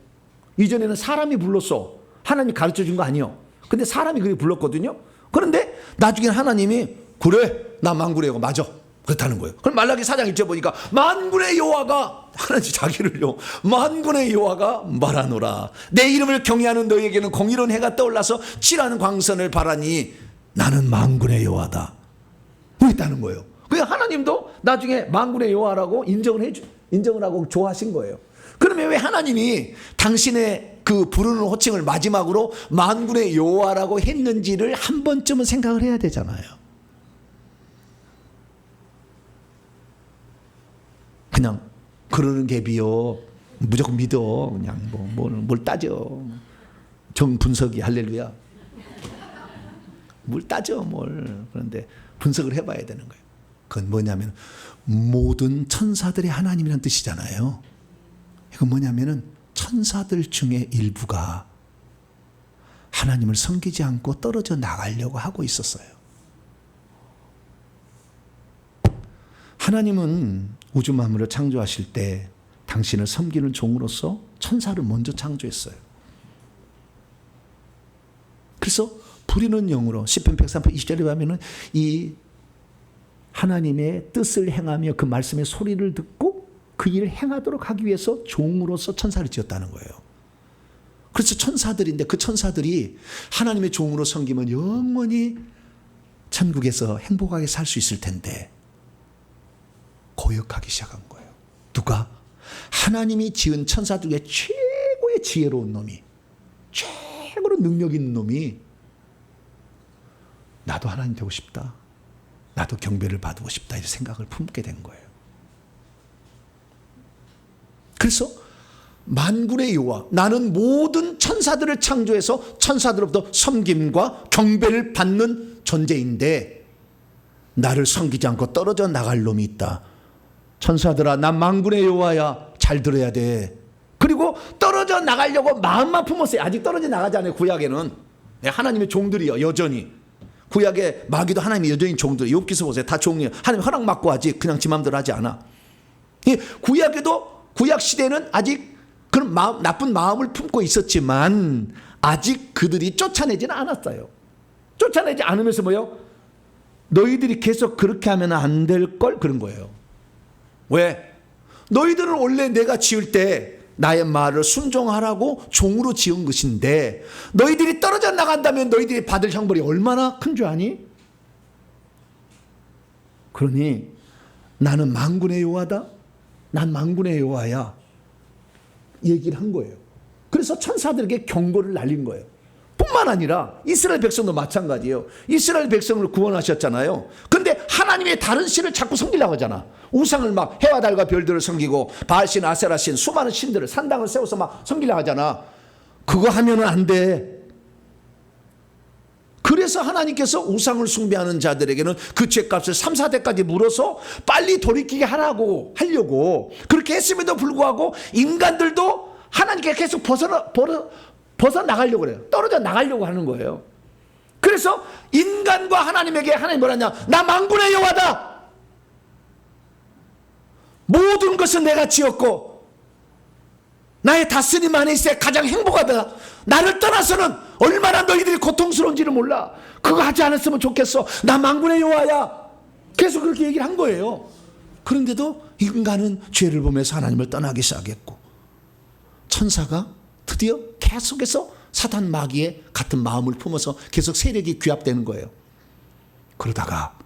이전에는 사람이 불렀어. 하나님이 가르쳐 준 거 아니에요. 근데 사람이 그렇게 불렀거든요. 그런데 나중에 하나님이 그래, 나 만군의 여호와 맞아. 그렇다는 거예요. 그럼 말라기 4장 1절 보니까 만군의 여호와가, 하나님 자기를요, 만군의 여호와가 말하노라. 내 이름을 경외하는 너희에게는 공의로운 해가 떠올라서 칠하는 광선을 바라니 나는 만군의 여호와다. 그랬다는 거예요. 그 하나님도 나중에 만군의 여호와라고 인정을 하고 좋아하신 거예요. 그러면 왜 하나님이 당신의 그 부르는 호칭을 마지막으로 만군의 여호와라고 했는지를 한 번쯤은 생각을 해야 되잖아요. 그냥 그러는 게 비요. 무조건 믿어. 그냥 뭘 따져. 정분석이 할렐루야. 뭘 따져 뭘. 그런데 분석을 해봐야 되는 거예요. 그건 뭐냐면 모든 천사들의 하나님이라는 뜻이잖아요. 이건 뭐냐면은 천사들 중에 일부가 하나님을 섬기지 않고 떨어져 나가려고 하고 있었어요. 하나님은 우주 만물을 창조하실 때 당신을 섬기는 종으로서 천사를 먼저 창조했어요. 그래서 부리는 영으로 시편 103편 20절에 보면은 이 하나님의 뜻을 행하며 그 말씀의 소리를 듣고 그 일을 행하도록 하기 위해서 종으로서 천사를 지었다는 거예요. 그래서 천사들인데 그 천사들이 하나님의 종으로 섬기면 영원히 천국에서 행복하게 살 수 있을 텐데 고역하기 시작한 거예요. 누가? 하나님이 지은 천사들 중에 최고의 지혜로운 놈이, 최고로 능력 있는 놈이 나도 하나님 되고 싶다. 나도 경배를 받고 싶다. 이런 생각을 품게 된 거예요. 그래서 만군의 여호와, 나는 모든 천사들을 창조해서 천사들로부터 섬김과 경배를 받는 존재인데 나를 섬기지 않고 떨어져 나갈 놈이 있다. 천사들아, 난 만군의 여호와야. 잘 들어야 돼. 그리고 떨어져 나가려고 마음만 품었어요. 아직 떨어져 나가지 않아요. 구약에는 하나님의 종들이요, 여전히. 구약에 마귀도 하나님의 여전히 종들. 욥기서 보세요. 다 종이에요. 하나님 허락 받고 하지 그냥 지 마음대로 하지 않아. 구약에도, 구약 시대는 아직 그런 마음, 나쁜 마음을 품고 있었지만 아직 그들이 쫓아내지는 않았어요. 쫓아내지 않으면서 뭐요? 너희들이 계속 그렇게 하면 안 될 걸, 그런 거예요. 왜? 너희들은 원래 내가 지을 때 나의 말을 순종하라고 종으로 지은 것인데 너희들이 떨어져 나간다면 너희들이 받을 형벌이 얼마나 큰 줄 아니? 그러니 나는 만군의 여호와다. 난 만군의 여호와야. 얘기를 한 거예요. 그래서 천사들에게 경고를 날린 거예요. 뿐만 아니라 이스라엘 백성도 마찬가지예요. 이스라엘 백성을 구원하셨잖아요. 근데 하나님의 다른 신을 자꾸 섬기려고 하잖아. 우상을 막 해와 달과 별들을 섬기고 바알신, 아세라신, 수많은 신들을 산당을 세워서 막 섬기려고 하잖아. 그거 하면은 안 돼. 그래서 하나님께서 우상을 숭배하는 자들에게는 그 죄값을 3, 4대까지 물어서 빨리 돌이키게 하려고 그렇게 했음에도 불구하고 인간들도 하나님께 계속 벗어나가려고 그래요. 떨어져 나가려고 하는 거예요. 그래서 인간과 하나님에게 하나님 뭐라냐? 나 만군의 여호와다. 모든 것은 내가 지었고 나의 다스림 안에 있어야 가장 행복하다. 나를 떠나서는 얼마나 너희들이 고통스러운지를 몰라. 그거 하지 않았으면 좋겠어. 나 만군의 여호와야. 계속 그렇게 얘기를 한 거예요. 그런데도 인간은 죄를 보면서 하나님을 떠나기 시작했고 천사가 드디어 계속해서 사탄 마귀의 같은 마음을 품어서 계속 세력이 규합되는 거예요. 그러다가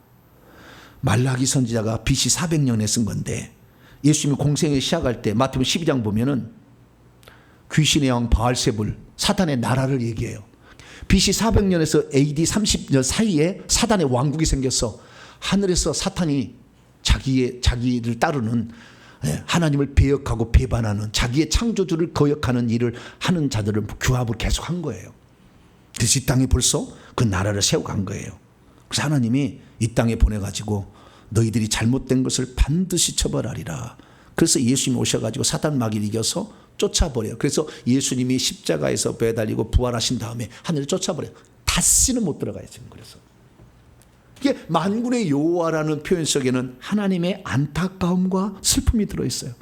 말라기 선지자가 BC 400년에 쓴 건데 예수님이 공생을 시작할 때 마태복음 12장 보면은 귀신의 왕 바알세불, 사탄의 나라를 얘기해요. BC 400년에서 AD 30년 사이에 사탄의 왕국이 생겼어. 하늘에서 사탄이 자기를 따르는, 하나님을 배역하고 배반하는, 자기의 창조주를 거역하는 일을 하는 자들을 규합을 계속 한 거예요. 그래서 이 땅에 벌써 그 나라를 세워간 거예요. 그래서 하나님이 이 땅에 보내가지고 너희들이 잘못된 것을 반드시 처벌하리라. 그래서 예수님이 오셔가지고 사탄 마귀를 이겨서 쫓아버려요. 그래서 예수님이 십자가에서 매달리고 부활하신 다음에 하늘에 쫓아버려요. 다시는 못 들어가요. 지금 그래서 이게 만군의 여호와라는 표현 속에는 하나님의 안타까움과 슬픔이 들어있어요.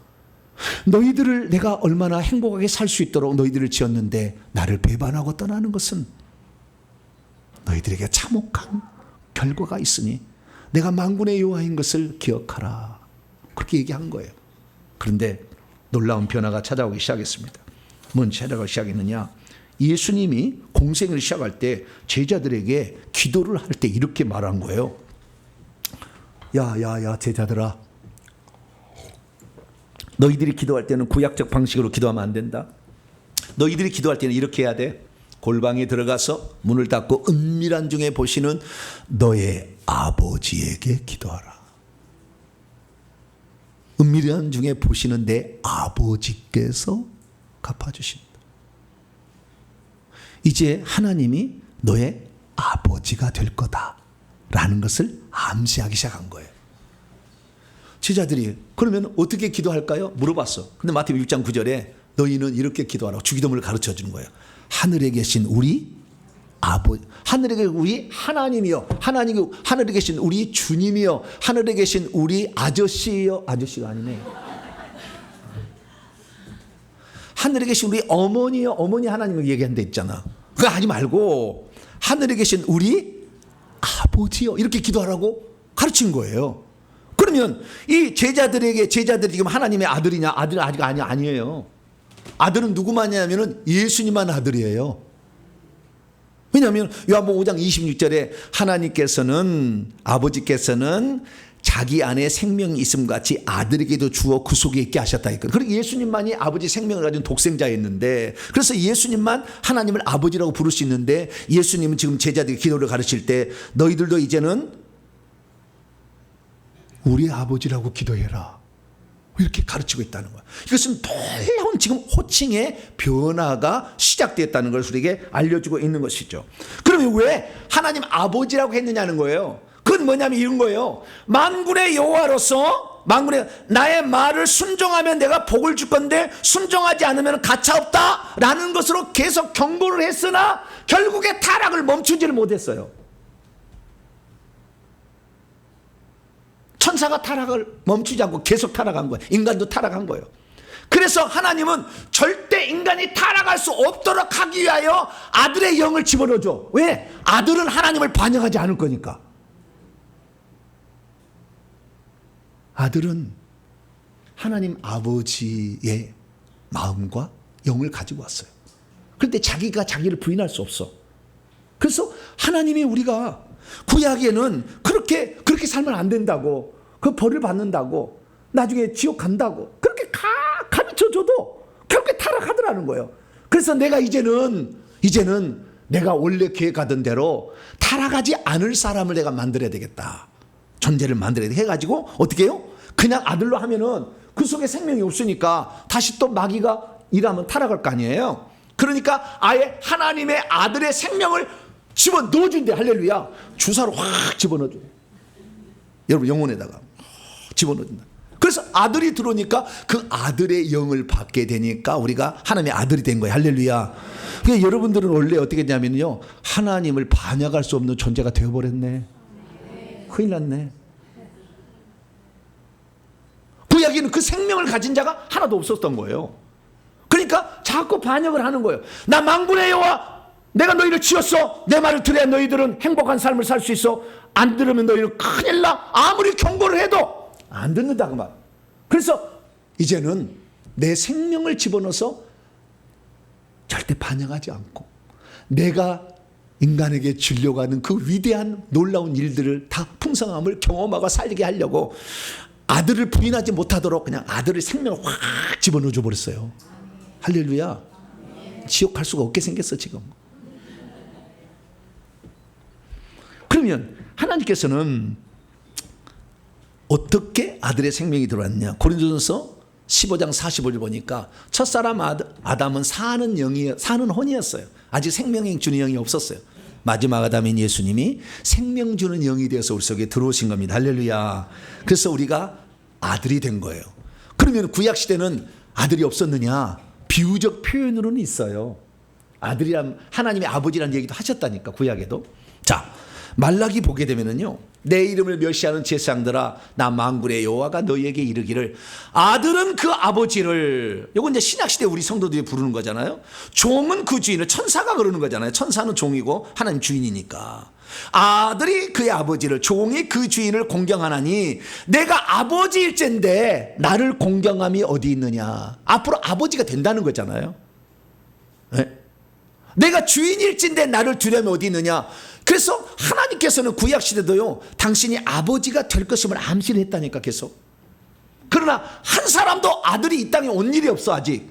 너희들을 내가 얼마나 행복하게 살 수 있도록 너희들을 지었는데 나를 배반하고 떠나는 것은 너희들에게 참혹한 결과가 있으니 내가 만군의 여호와인 것을 기억하라. 그렇게 얘기한 거예요. 그런데 놀라운 변화가 찾아오기 시작했습니다. 뭔 찾아오기 시작했느냐? 예수님이 공생을 시작할 때 제자들에게 기도를 할 때 이렇게 말한 거예요. 야 제자들아, 너희들이 기도할 때는 구약적 방식으로 기도하면 안 된다. 너희들이 기도할 때는 이렇게 해야 돼. 골방에 들어가서 문을 닫고 은밀한 중에 보시는 너의 아버지에게 기도하라. 은밀한 중에 보시는 내 아버지께서 갚아주신다. 이제 하나님이 너의 아버지 아버지가 될 거다라는 것을 암시하기 시작한 거예요. 제자들이 그러면 어떻게 기도할까요? 물어봤어. 근데 마태복음 6장 9절에 너희는 이렇게 기도하라고 주기도문을 가르쳐 주는 거예요. 하늘에 계신 우리 아버지, 하늘에 계신 우리 하나님이요, 하늘에 계신 우리 주님이요, 하늘에 계신 우리 아저씨요, 아저씨가 아니네. 하늘에 계신 우리 어머니요, 어머니 하나님을 얘기한 데 있잖아. 그거 하지 말고 하늘에 계신 우리 아버지요, 이렇게 기도하라고 가르친 거예요. 그러면 이 제자들이 지금 하나님의 아들이냐? 아들 아직 아니에요. 아들은 누구만이냐면은 예수님만 아들이에요. 왜냐하면 요한복음 5장 26절에 하나님께서는, 아버지께서는 자기 안에 생명이 있음 같이 아들에게도 주어 그 속에 있게 하셨다 했거든요. 그리고 예수님만이 아버지 생명을 가진 독생자였는데, 그래서 예수님만 하나님을 아버지라고 부를 수 있는데, 예수님은 지금 제자들에게 기도를 가르칠 때 너희들도 이제는 우리 아버지라고 기도해라, 이렇게 가르치고 있다는 거야. 이것은 놀라운 지금 호칭의 변화가 시작되었다는 것을 우리에게 알려주고 있는 것이죠. 그러면 왜 하나님 아버지라고 했느냐는 거예요. 그건 뭐냐면 이런 거예요. 만군의 여호와로서, 나의 말을 순종하면 내가 복을 줄 건데 순종하지 않으면 가차없다라는 것으로 계속 경고를 했으나 결국에 타락을 멈추지를 못했어요. 천사가 타락을 멈추지 않고 계속 타락한 거예요. 인간도 타락한 거예요. 그래서 하나님은 절대 인간이 타락할 수 없도록 하기 위하여 아들의 영을 집어넣어줘. 왜? 아들은 하나님을 반영하지 않을 거니까. 아들은 하나님 아버지의 마음과 영을 가지고 왔어요. 그런데 자기가 자기를 부인할 수 없어. 그래서 하나님이 우리가 구약에는 그렇게 살면 안 된다고, 그 벌을 받는다고, 나중에 지옥 간다고 그렇게 가르쳐줘도 그렇게 타락하더라는 거예요. 그래서 내가 이제는 내가 원래 계획하던 대로 타락하지 않을 사람을 내가 만들어야 되겠다. 존재를 만들어야 돼. 해가지고 어떻게 해요? 그냥 아들로 하면은 그 속에 생명이 없으니까 다시 또 마귀가 일하면 타락할 거 아니에요. 그러니까 아예 하나님의 아들의 생명을 집어넣어준대. 할렐루야. 주사로 확 집어넣어줘. 여러분 영혼에다가 집어넣어준다. 그래서 아들이 들어오니까 그 아들의 영을 받게 되니까 우리가 하나님의 아들이 된 거예요. 할렐루야. 그러니까 여러분들은 원래 어떻게 했냐면요, 하나님을 반역할 수 없는 존재가 되어버렸네. 큰일 났네. 구약에는 그 생명을 가진 자가 하나도 없었던 거예요. 그러니까 자꾸 반역을 하는 거예요. 나 만군의 여호와, 내가 너희를 지었어. 내 말을 들어야 너희들은 행복한 삶을 살 수 있어. 안 들으면 너희는 큰일 나. 아무리 경고를 해도 안 듣는다 그 말. 그래서 이제는 내 생명을 집어넣어서 절대 반영하지 않고 내가 인간에게 주려고 하는 그 위대한 놀라운 일들을 다 풍성함을 경험하고 살게 하려고 아들을 부인하지 못하도록 그냥 아들의 생명을 확 집어넣어 줘 버렸어요. 할렐루야. 지옥 갈 수가 없게 생겼어 지금. 그러면 하나님께서는 어떻게 아들의 생명이 들어왔냐? 고린도전서 15장 45절 보니까 첫사람 아담은 사는 혼이었어요. 아직 생명 주는 영이 없었어요. 마지막 아담인 예수님이 생명 주는 영이 되어서 우리 속에 들어오신 겁니다. 할렐루야. 그래서 우리가 아들이 된 거예요. 그러면 구약 시대는 아들이 없었느냐? 비유적 표현으로는 있어요. 아들이란 하나님의 아버지라는 얘기도 하셨다니까 구약에도. 자, 말라기 보게 되면은요, 내 이름을 멸시하는 제사장들아, 나 만군의 여호와가 너희에게 이르기를, 아들은 그 아버지를, 요건 이제 신약시대 우리 성도들이 부르는 거잖아요. 종은 그 주인을, 천사가 그러는 거잖아요. 천사는 종이고 하나님 주인이니까. 아들이 그의 아버지를, 종이 그 주인을 공경하나니 내가 아버지일진데 나를 공경함이 어디 있느냐. 앞으로 아버지가 된다는 거잖아요. 네? 내가 주인일진데 나를 두려면 어디 있느냐. 그래서 하나님께서는 구약시대도요, 당신이 아버지가 될 것임을 암시를 했다니까 계속. 그러나 한 사람도 아들이 이 땅에 온 일이 없어 아직.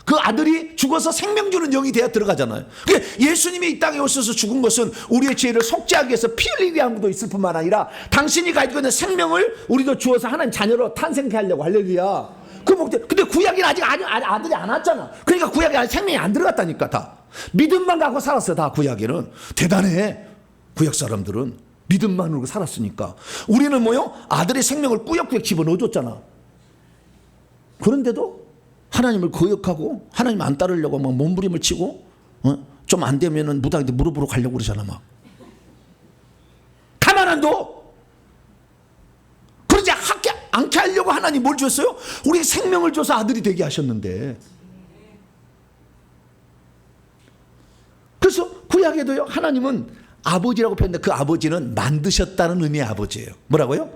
그 아들이 죽어서 생명 주는 영이 되어 들어가잖아요. 예수님이 이 땅에 오셔서 죽은 것은 우리의 죄를 속죄하기 위해서 피 흘리기 위함도 있을 뿐만 아니라 당신이 가지고 있는 생명을 우리도 주어서 하나님 자녀로 탄생케 하려고. 할렐루야. 그 목적. 근데 구약에는 아직 아들이 안 왔잖아. 그러니까 구약에 아직 생명이 안 들어갔다니까. 다 믿음만 갖고 살았어 다. 구약에는. 대단해. 구약 사람들은 믿음만으로 살았으니까. 우리는 뭐요? 아들의 생명을 꾸역꾸역 집어넣어줬잖아. 그런데도 하나님을 거역하고 하나님 안 따르려고 막 몸부림을 치고 좀 안 되면은 무당한테 무릎으로 가려고 그러잖아. 막 가만 안 둬. 그러지 않게 하려고 하나님 뭘 줬어요? 우리 생명을 줘서 아들이 되게 하셨는데. 그래서 구약에도요, 하나님은 아버지라고 표현했는데 그 아버지는 만드셨다는 의미의 아버지예요. 뭐라고요?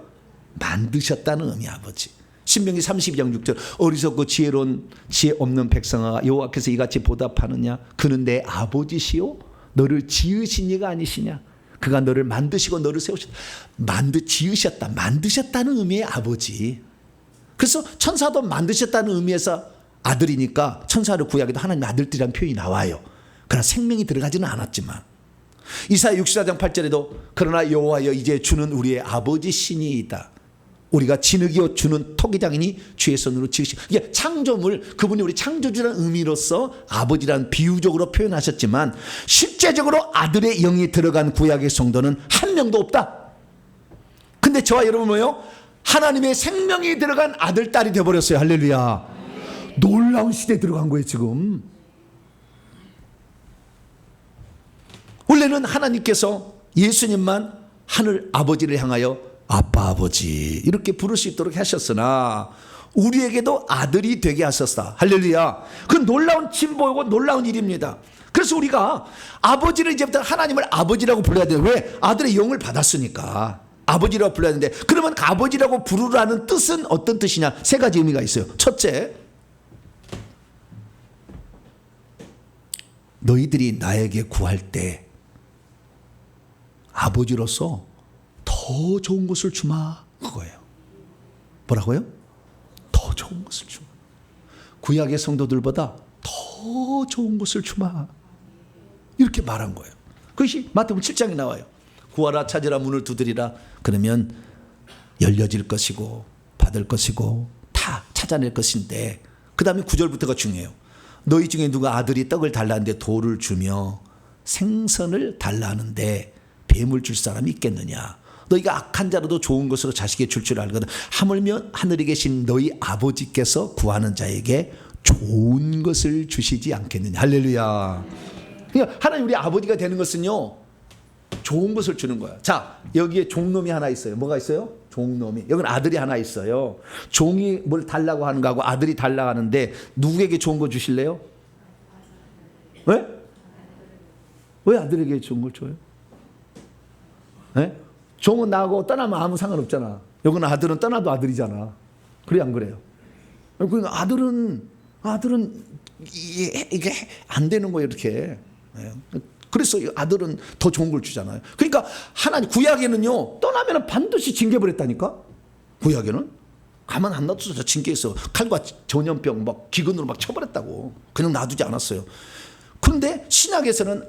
만드셨다는 의미의 아버지. 신명기 32장 6절 어리석고 지혜로운 지혜 없는 백성아 여호와께서 이같이 보답하느냐? 그는 내 아버지시요 너를 지으신 이가 아니시냐? 그가 너를 만드시고 너를 세우셨다. 지으셨다. 만드셨다는 의미의 아버지. 그래서 천사도 만드셨다는 의미에서 아들이니까 천사를 구약에도 하나님의 아들들이라는 표현이 나와요. 그러나 생명이 들어가지는 않았지만 이사야 64장 8절에도 그러나 여호와여 이제 주는 우리의 아버지 신이이다. 우리가 진흙이요 주는 토기장이니 주의 손으로 지으시. 이게 창조물, 그분이 우리 창조주라는 의미로서 아버지라는 비유적으로 표현하셨지만 실제적으로 아들의 영이 들어간 구약의 성도는 한 명도 없다. 근데 저와 여러분 뭐요? 하나님의 생명이 들어간 아들, 딸이 되어버렸어요. 할렐루야. 놀라운 시대에 들어간 거예요 지금. 원래는 하나님께서 예수님만 하늘 아버지를 향하여 아빠 아버지 이렇게 부를 수 있도록 하셨으나 우리에게도 아들이 되게 하셨다. 할렐루야. 그 놀라운 진보이고 놀라운 일입니다. 그래서 우리가 아버지를 이제부터 하나님을 아버지라고 불러야 돼요. 왜? 아들의 영을 받았으니까 아버지라고 불러야 되는데, 그러면 그 아버지라고 부르라는 뜻은 어떤 뜻이냐? 세 가지 의미가 있어요. 첫째, 너희들이 나에게 구할 때 아버지로서 더 좋은 것을 주마, 그거예요. 뭐라고요? 더 좋은 것을 주마. 구약의 성도들보다 더 좋은 것을 주마, 이렇게 말한 거예요. 그것이 마태복음 7장에 나와요. 구하라 찾으라 문을 두드리라. 그러면 열려질 것이고 받을 것이고 다 찾아낼 것인데, 그 다음에 9절부터가 중요해요. 너희 중에 누가 아들이 떡을 달라는데 돌을 주며 생선을 달라는데 뱀을 줄 사람이 있겠느냐? 너희가 악한 자라도 좋은 것으로 자식에게 줄 알거든. 하물며 하늘에 계신 너희 아버지께서 구하는 자에게 좋은 것을 주시지 않겠느냐. 할렐루야. 그러니까 하나님 우리 아버지가 되는 것은요, 좋은 것을 주는 거야. 자, 여기에 종놈이 하나 있어요. 뭐가 있어요? 종놈이. 여기는 아들이 하나 있어요. 종이 뭘 달라고 하는 거하고 아들이 달라고 하는데 누구에게 좋은 거 주실래요? 왜? 왜 아들에게 좋은 걸 줘요? 네? 종은 나하고 떠나면 아무 상관없잖아. 여기는 아들은 떠나도 아들이잖아. 그래 안 그래요? 그러니까 아들은 이게 안 되는 거예요, 이렇게. 그래서 아들은 더 좋은 걸 주잖아요. 그러니까 하나님 구약에는요, 떠나면 반드시 징계버렸다니까. 구약에는 가만 안 놔둬서 징계했어. 칼과 전염병 막 기근으로 막 쳐버렸다고. 그냥 놔두지 않았어요. 그런데 신약에서는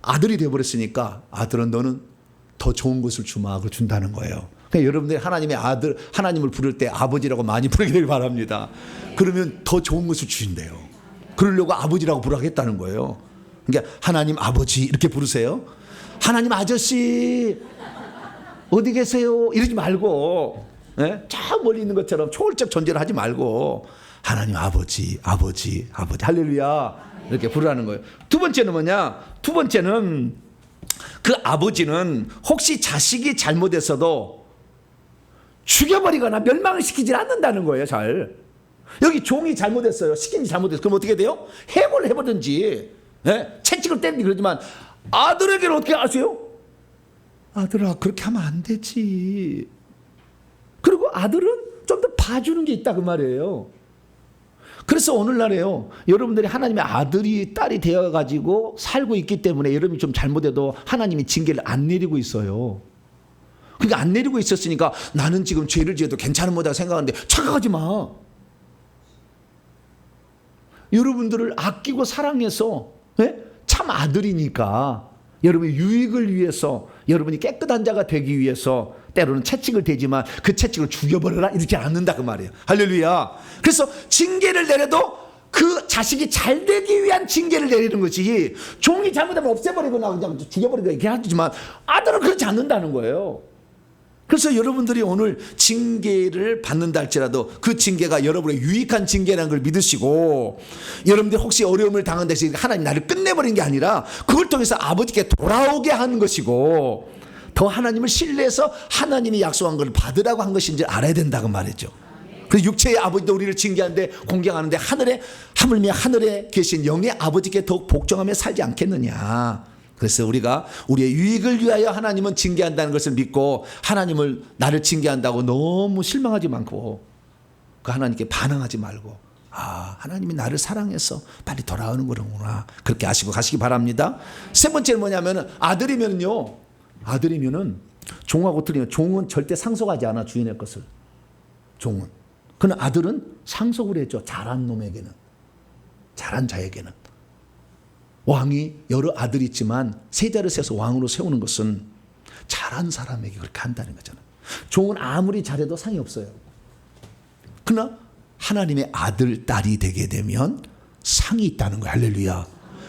아들이 되어버렸으니까 아들은 너는 더 좋은 것을 주마, 그 준다는 거예요. 그러니까 여러분들이 하나님의 아들, 하나님을 부를 때 아버지라고 많이 부르기를 바랍니다. 그러면 더 좋은 것을 주신대요. 그러려고 아버지라고 부르겠다는 거예요. 그러니까 하나님 아버지 이렇게 부르세요. 하나님 아저씨 어디 계세요? 이러지 말고, 저 멀리 있는 것처럼 초월적 존재를 하지 말고 하나님 아버지, 아버지, 아버지, 할렐루야, 이렇게 부르라는 거예요. 두 번째는 뭐냐? 두 번째는 그 아버지는 혹시 자식이 잘못했어도 죽여버리거나 멸망을 시키지 않는다는 거예요. 잘. 여기 종이 잘못했어요. 시킨지 잘못했어요. 그럼 어떻게 돼요? 해고를 해보든지, 채찍을 때리든지. 그러지만 아들에게는 어떻게 아세요? 아들아, 그렇게 하면 안 되지. 그리고 아들은 좀 더 봐주는 게 있다, 그 말이에요. 그래서 오늘날에요, 여러분들이 하나님의 아들이 딸이 되어가지고 살고 있기 때문에 여러분이 좀 잘못해도 하나님이 징계를 안 내리고 있어요. 그러니까 안 내리고 있었으니까 나는 지금 죄를 지어도 괜찮은 거다 생각하는데 착각하지 마. 여러분들을 아끼고 사랑해서, 참 아들이니까 여러분의 유익을 위해서, 여러분이 깨끗한 자가 되기 위해서 때로는 채찍을 대지만 그 채찍을 죽여버려라 이러지 않는다, 그 말이에요. 할렐루야. 그래서 징계를 내려도 그 자식이 잘 되기 위한 징계를 내리는 거지. 종이 잘못하면 없애버리거나 그냥 죽여버리거나 이렇게 하지만 아들은 그렇지 않는다는 거예요. 그래서 여러분들이 오늘 징계를 받는다 할지라도 그 징계가 여러분의 유익한 징계라는 걸 믿으시고, 여러분들이 혹시 어려움을 당한 데서 하나님 나를 끝내버린 게 아니라 그걸 통해서 아버지께 돌아오게 하는 것이고, 더 하나님을 신뢰해서 하나님이 약속한 걸 받으라고 한 것인지 알아야 된다고 말이죠. 그 육체의 아버지도 우리를 징계하는데 공경하는데 하물며 하늘에 계신 영의 아버지께 더욱 복종하며 살지 않겠느냐. 그래서 우리가 우리의 유익을 위하여 하나님은 징계한다는 것을 믿고, 하나님을 나를 징계한다고 너무 실망하지 않고 그 하나님께 반항하지 말고, 하나님이 나를 사랑해서 빨리 돌아오는 거구나, 그렇게 아시고 가시기 바랍니다. 세 번째는 뭐냐면 아들이면은 종하고 틀리면 종은 절대 상속하지 않아, 주인의 것을. 종은. 그러나 아들은 상속을 해줘. 잘한 놈에게는, 잘한 자에게는. 왕이 여러 아들이 있지만 세자를 세워서 왕으로 세우는 것은 잘한 사람에게 그렇게 한다는 거잖아요. 종은 아무리 잘해도 상이 없어요. 그러나 하나님의 아들, 딸이 되게 되면 상이 있다는 거예요. 할렐루야.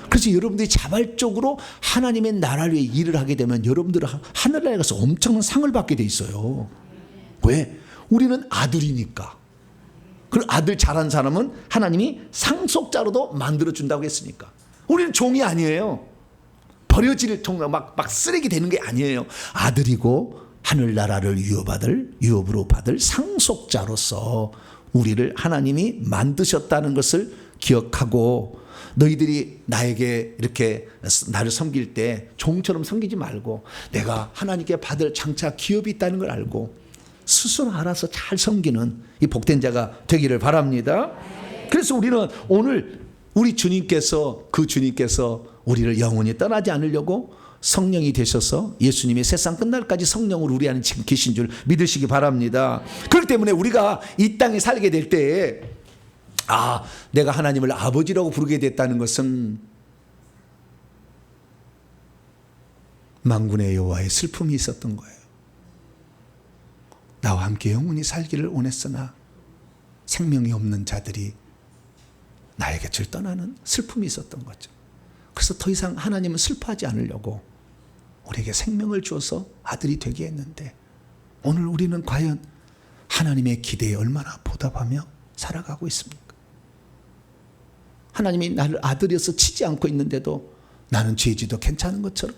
그래서 여러분들이 자발적으로 하나님의 나라를 위해 일을 하게 되면 여러분들은 하늘나라에 가서 엄청난 상을 받게 돼 있어요. 왜? 우리는 아들이니까. 그 아들 잘한 사람은 하나님이 상속자로도 만들어준다고 했으니까. 우리는 종이 아니에요. 버려질 막 쓰레기 되는 게 아니에요. 아들이고 하늘나라를 유업으로 받을 상속자로서 우리를 하나님이 만드셨다는 것을 기억하고, 너희들이 나에게 이렇게 나를 섬길 때 종처럼 섬기지 말고 내가 하나님께 받을 장차 기업이 있다는 걸 알고 스스로 알아서 잘 섬기는 이 복된 자가 되기를 바랍니다. 그래서 우리는 오늘 우리 주님께서 우리를 영원히 떠나지 않으려고 성령이 되셔서 예수님이 세상 끝날까지 성령으로 우리 안에 지금 계신 줄 믿으시기 바랍니다. 그렇기 때문에 우리가 이 땅에 살게 될 때에 내가 하나님을 아버지라고 부르게 됐다는 것은 만군의 여호와의 슬픔이 있었던 거예요. 나와 함께 영원히 살기를 원했으나 생명이 없는 자들이 나의 곁을 떠나는 슬픔이 있었던 거죠. 그래서 더 이상 하나님은 슬퍼하지 않으려고 우리에게 생명을 주어서 아들이 되게 했는데, 오늘 우리는 과연 하나님의 기대에 얼마나 보답하며 살아가고 있습니까? 하나님이 나를 아들이어서 치지 않고 있는데도 나는 죄지도 괜찮은 것처럼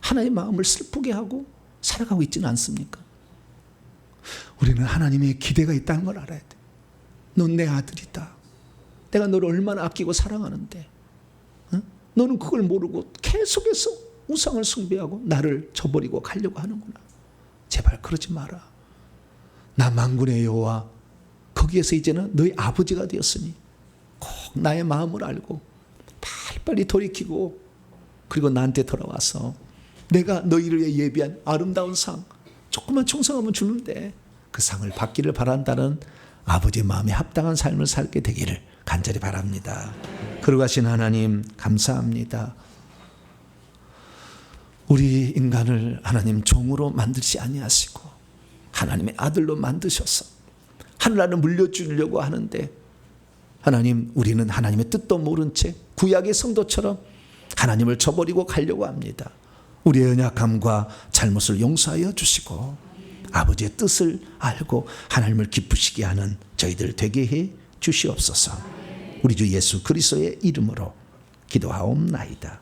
하나님의 마음을 슬프게 하고 살아가고 있지는 않습니까? 우리는 하나님의 기대가 있다는 걸 알아야 돼. 넌 내 아들이다. 내가 너를 얼마나 아끼고 사랑하는데, 너는 그걸 모르고 계속해서 우상을 숭배하고 나를 저버리고 가려고 하는구나. 제발 그러지 마라. 나 만군의 여호와 거기에서 이제는 너희 아버지가 되었으니 꼭 나의 마음을 알고 빨리빨리 돌이키고, 그리고 나한테 돌아와서 내가 너희를 위해 예비한 아름다운 상, 조금만 충성하면 주는데 그 상을 받기를 바란다는 아버지의 마음에 합당한 삶을 살게 되기를 간절히 바랍니다. 거룩하신 하나님, 감사합니다. 우리 인간을 하나님 종으로 만들지 아니하시고 하나님의 아들로 만드셔서 하늘나라를 물려주려고 하는데, 하나님, 우리는 하나님의 뜻도 모른 채 구약의 성도처럼 하나님을 저버리고 가려고 합니다. 우리의 연약함과 잘못을 용서하여 주시고 아버지의 뜻을 알고 하나님을 기쁘시게 하는 저희들 되게 해 주시옵소서. 우리 주 예수 그리스도의 이름으로 기도하옵나이다.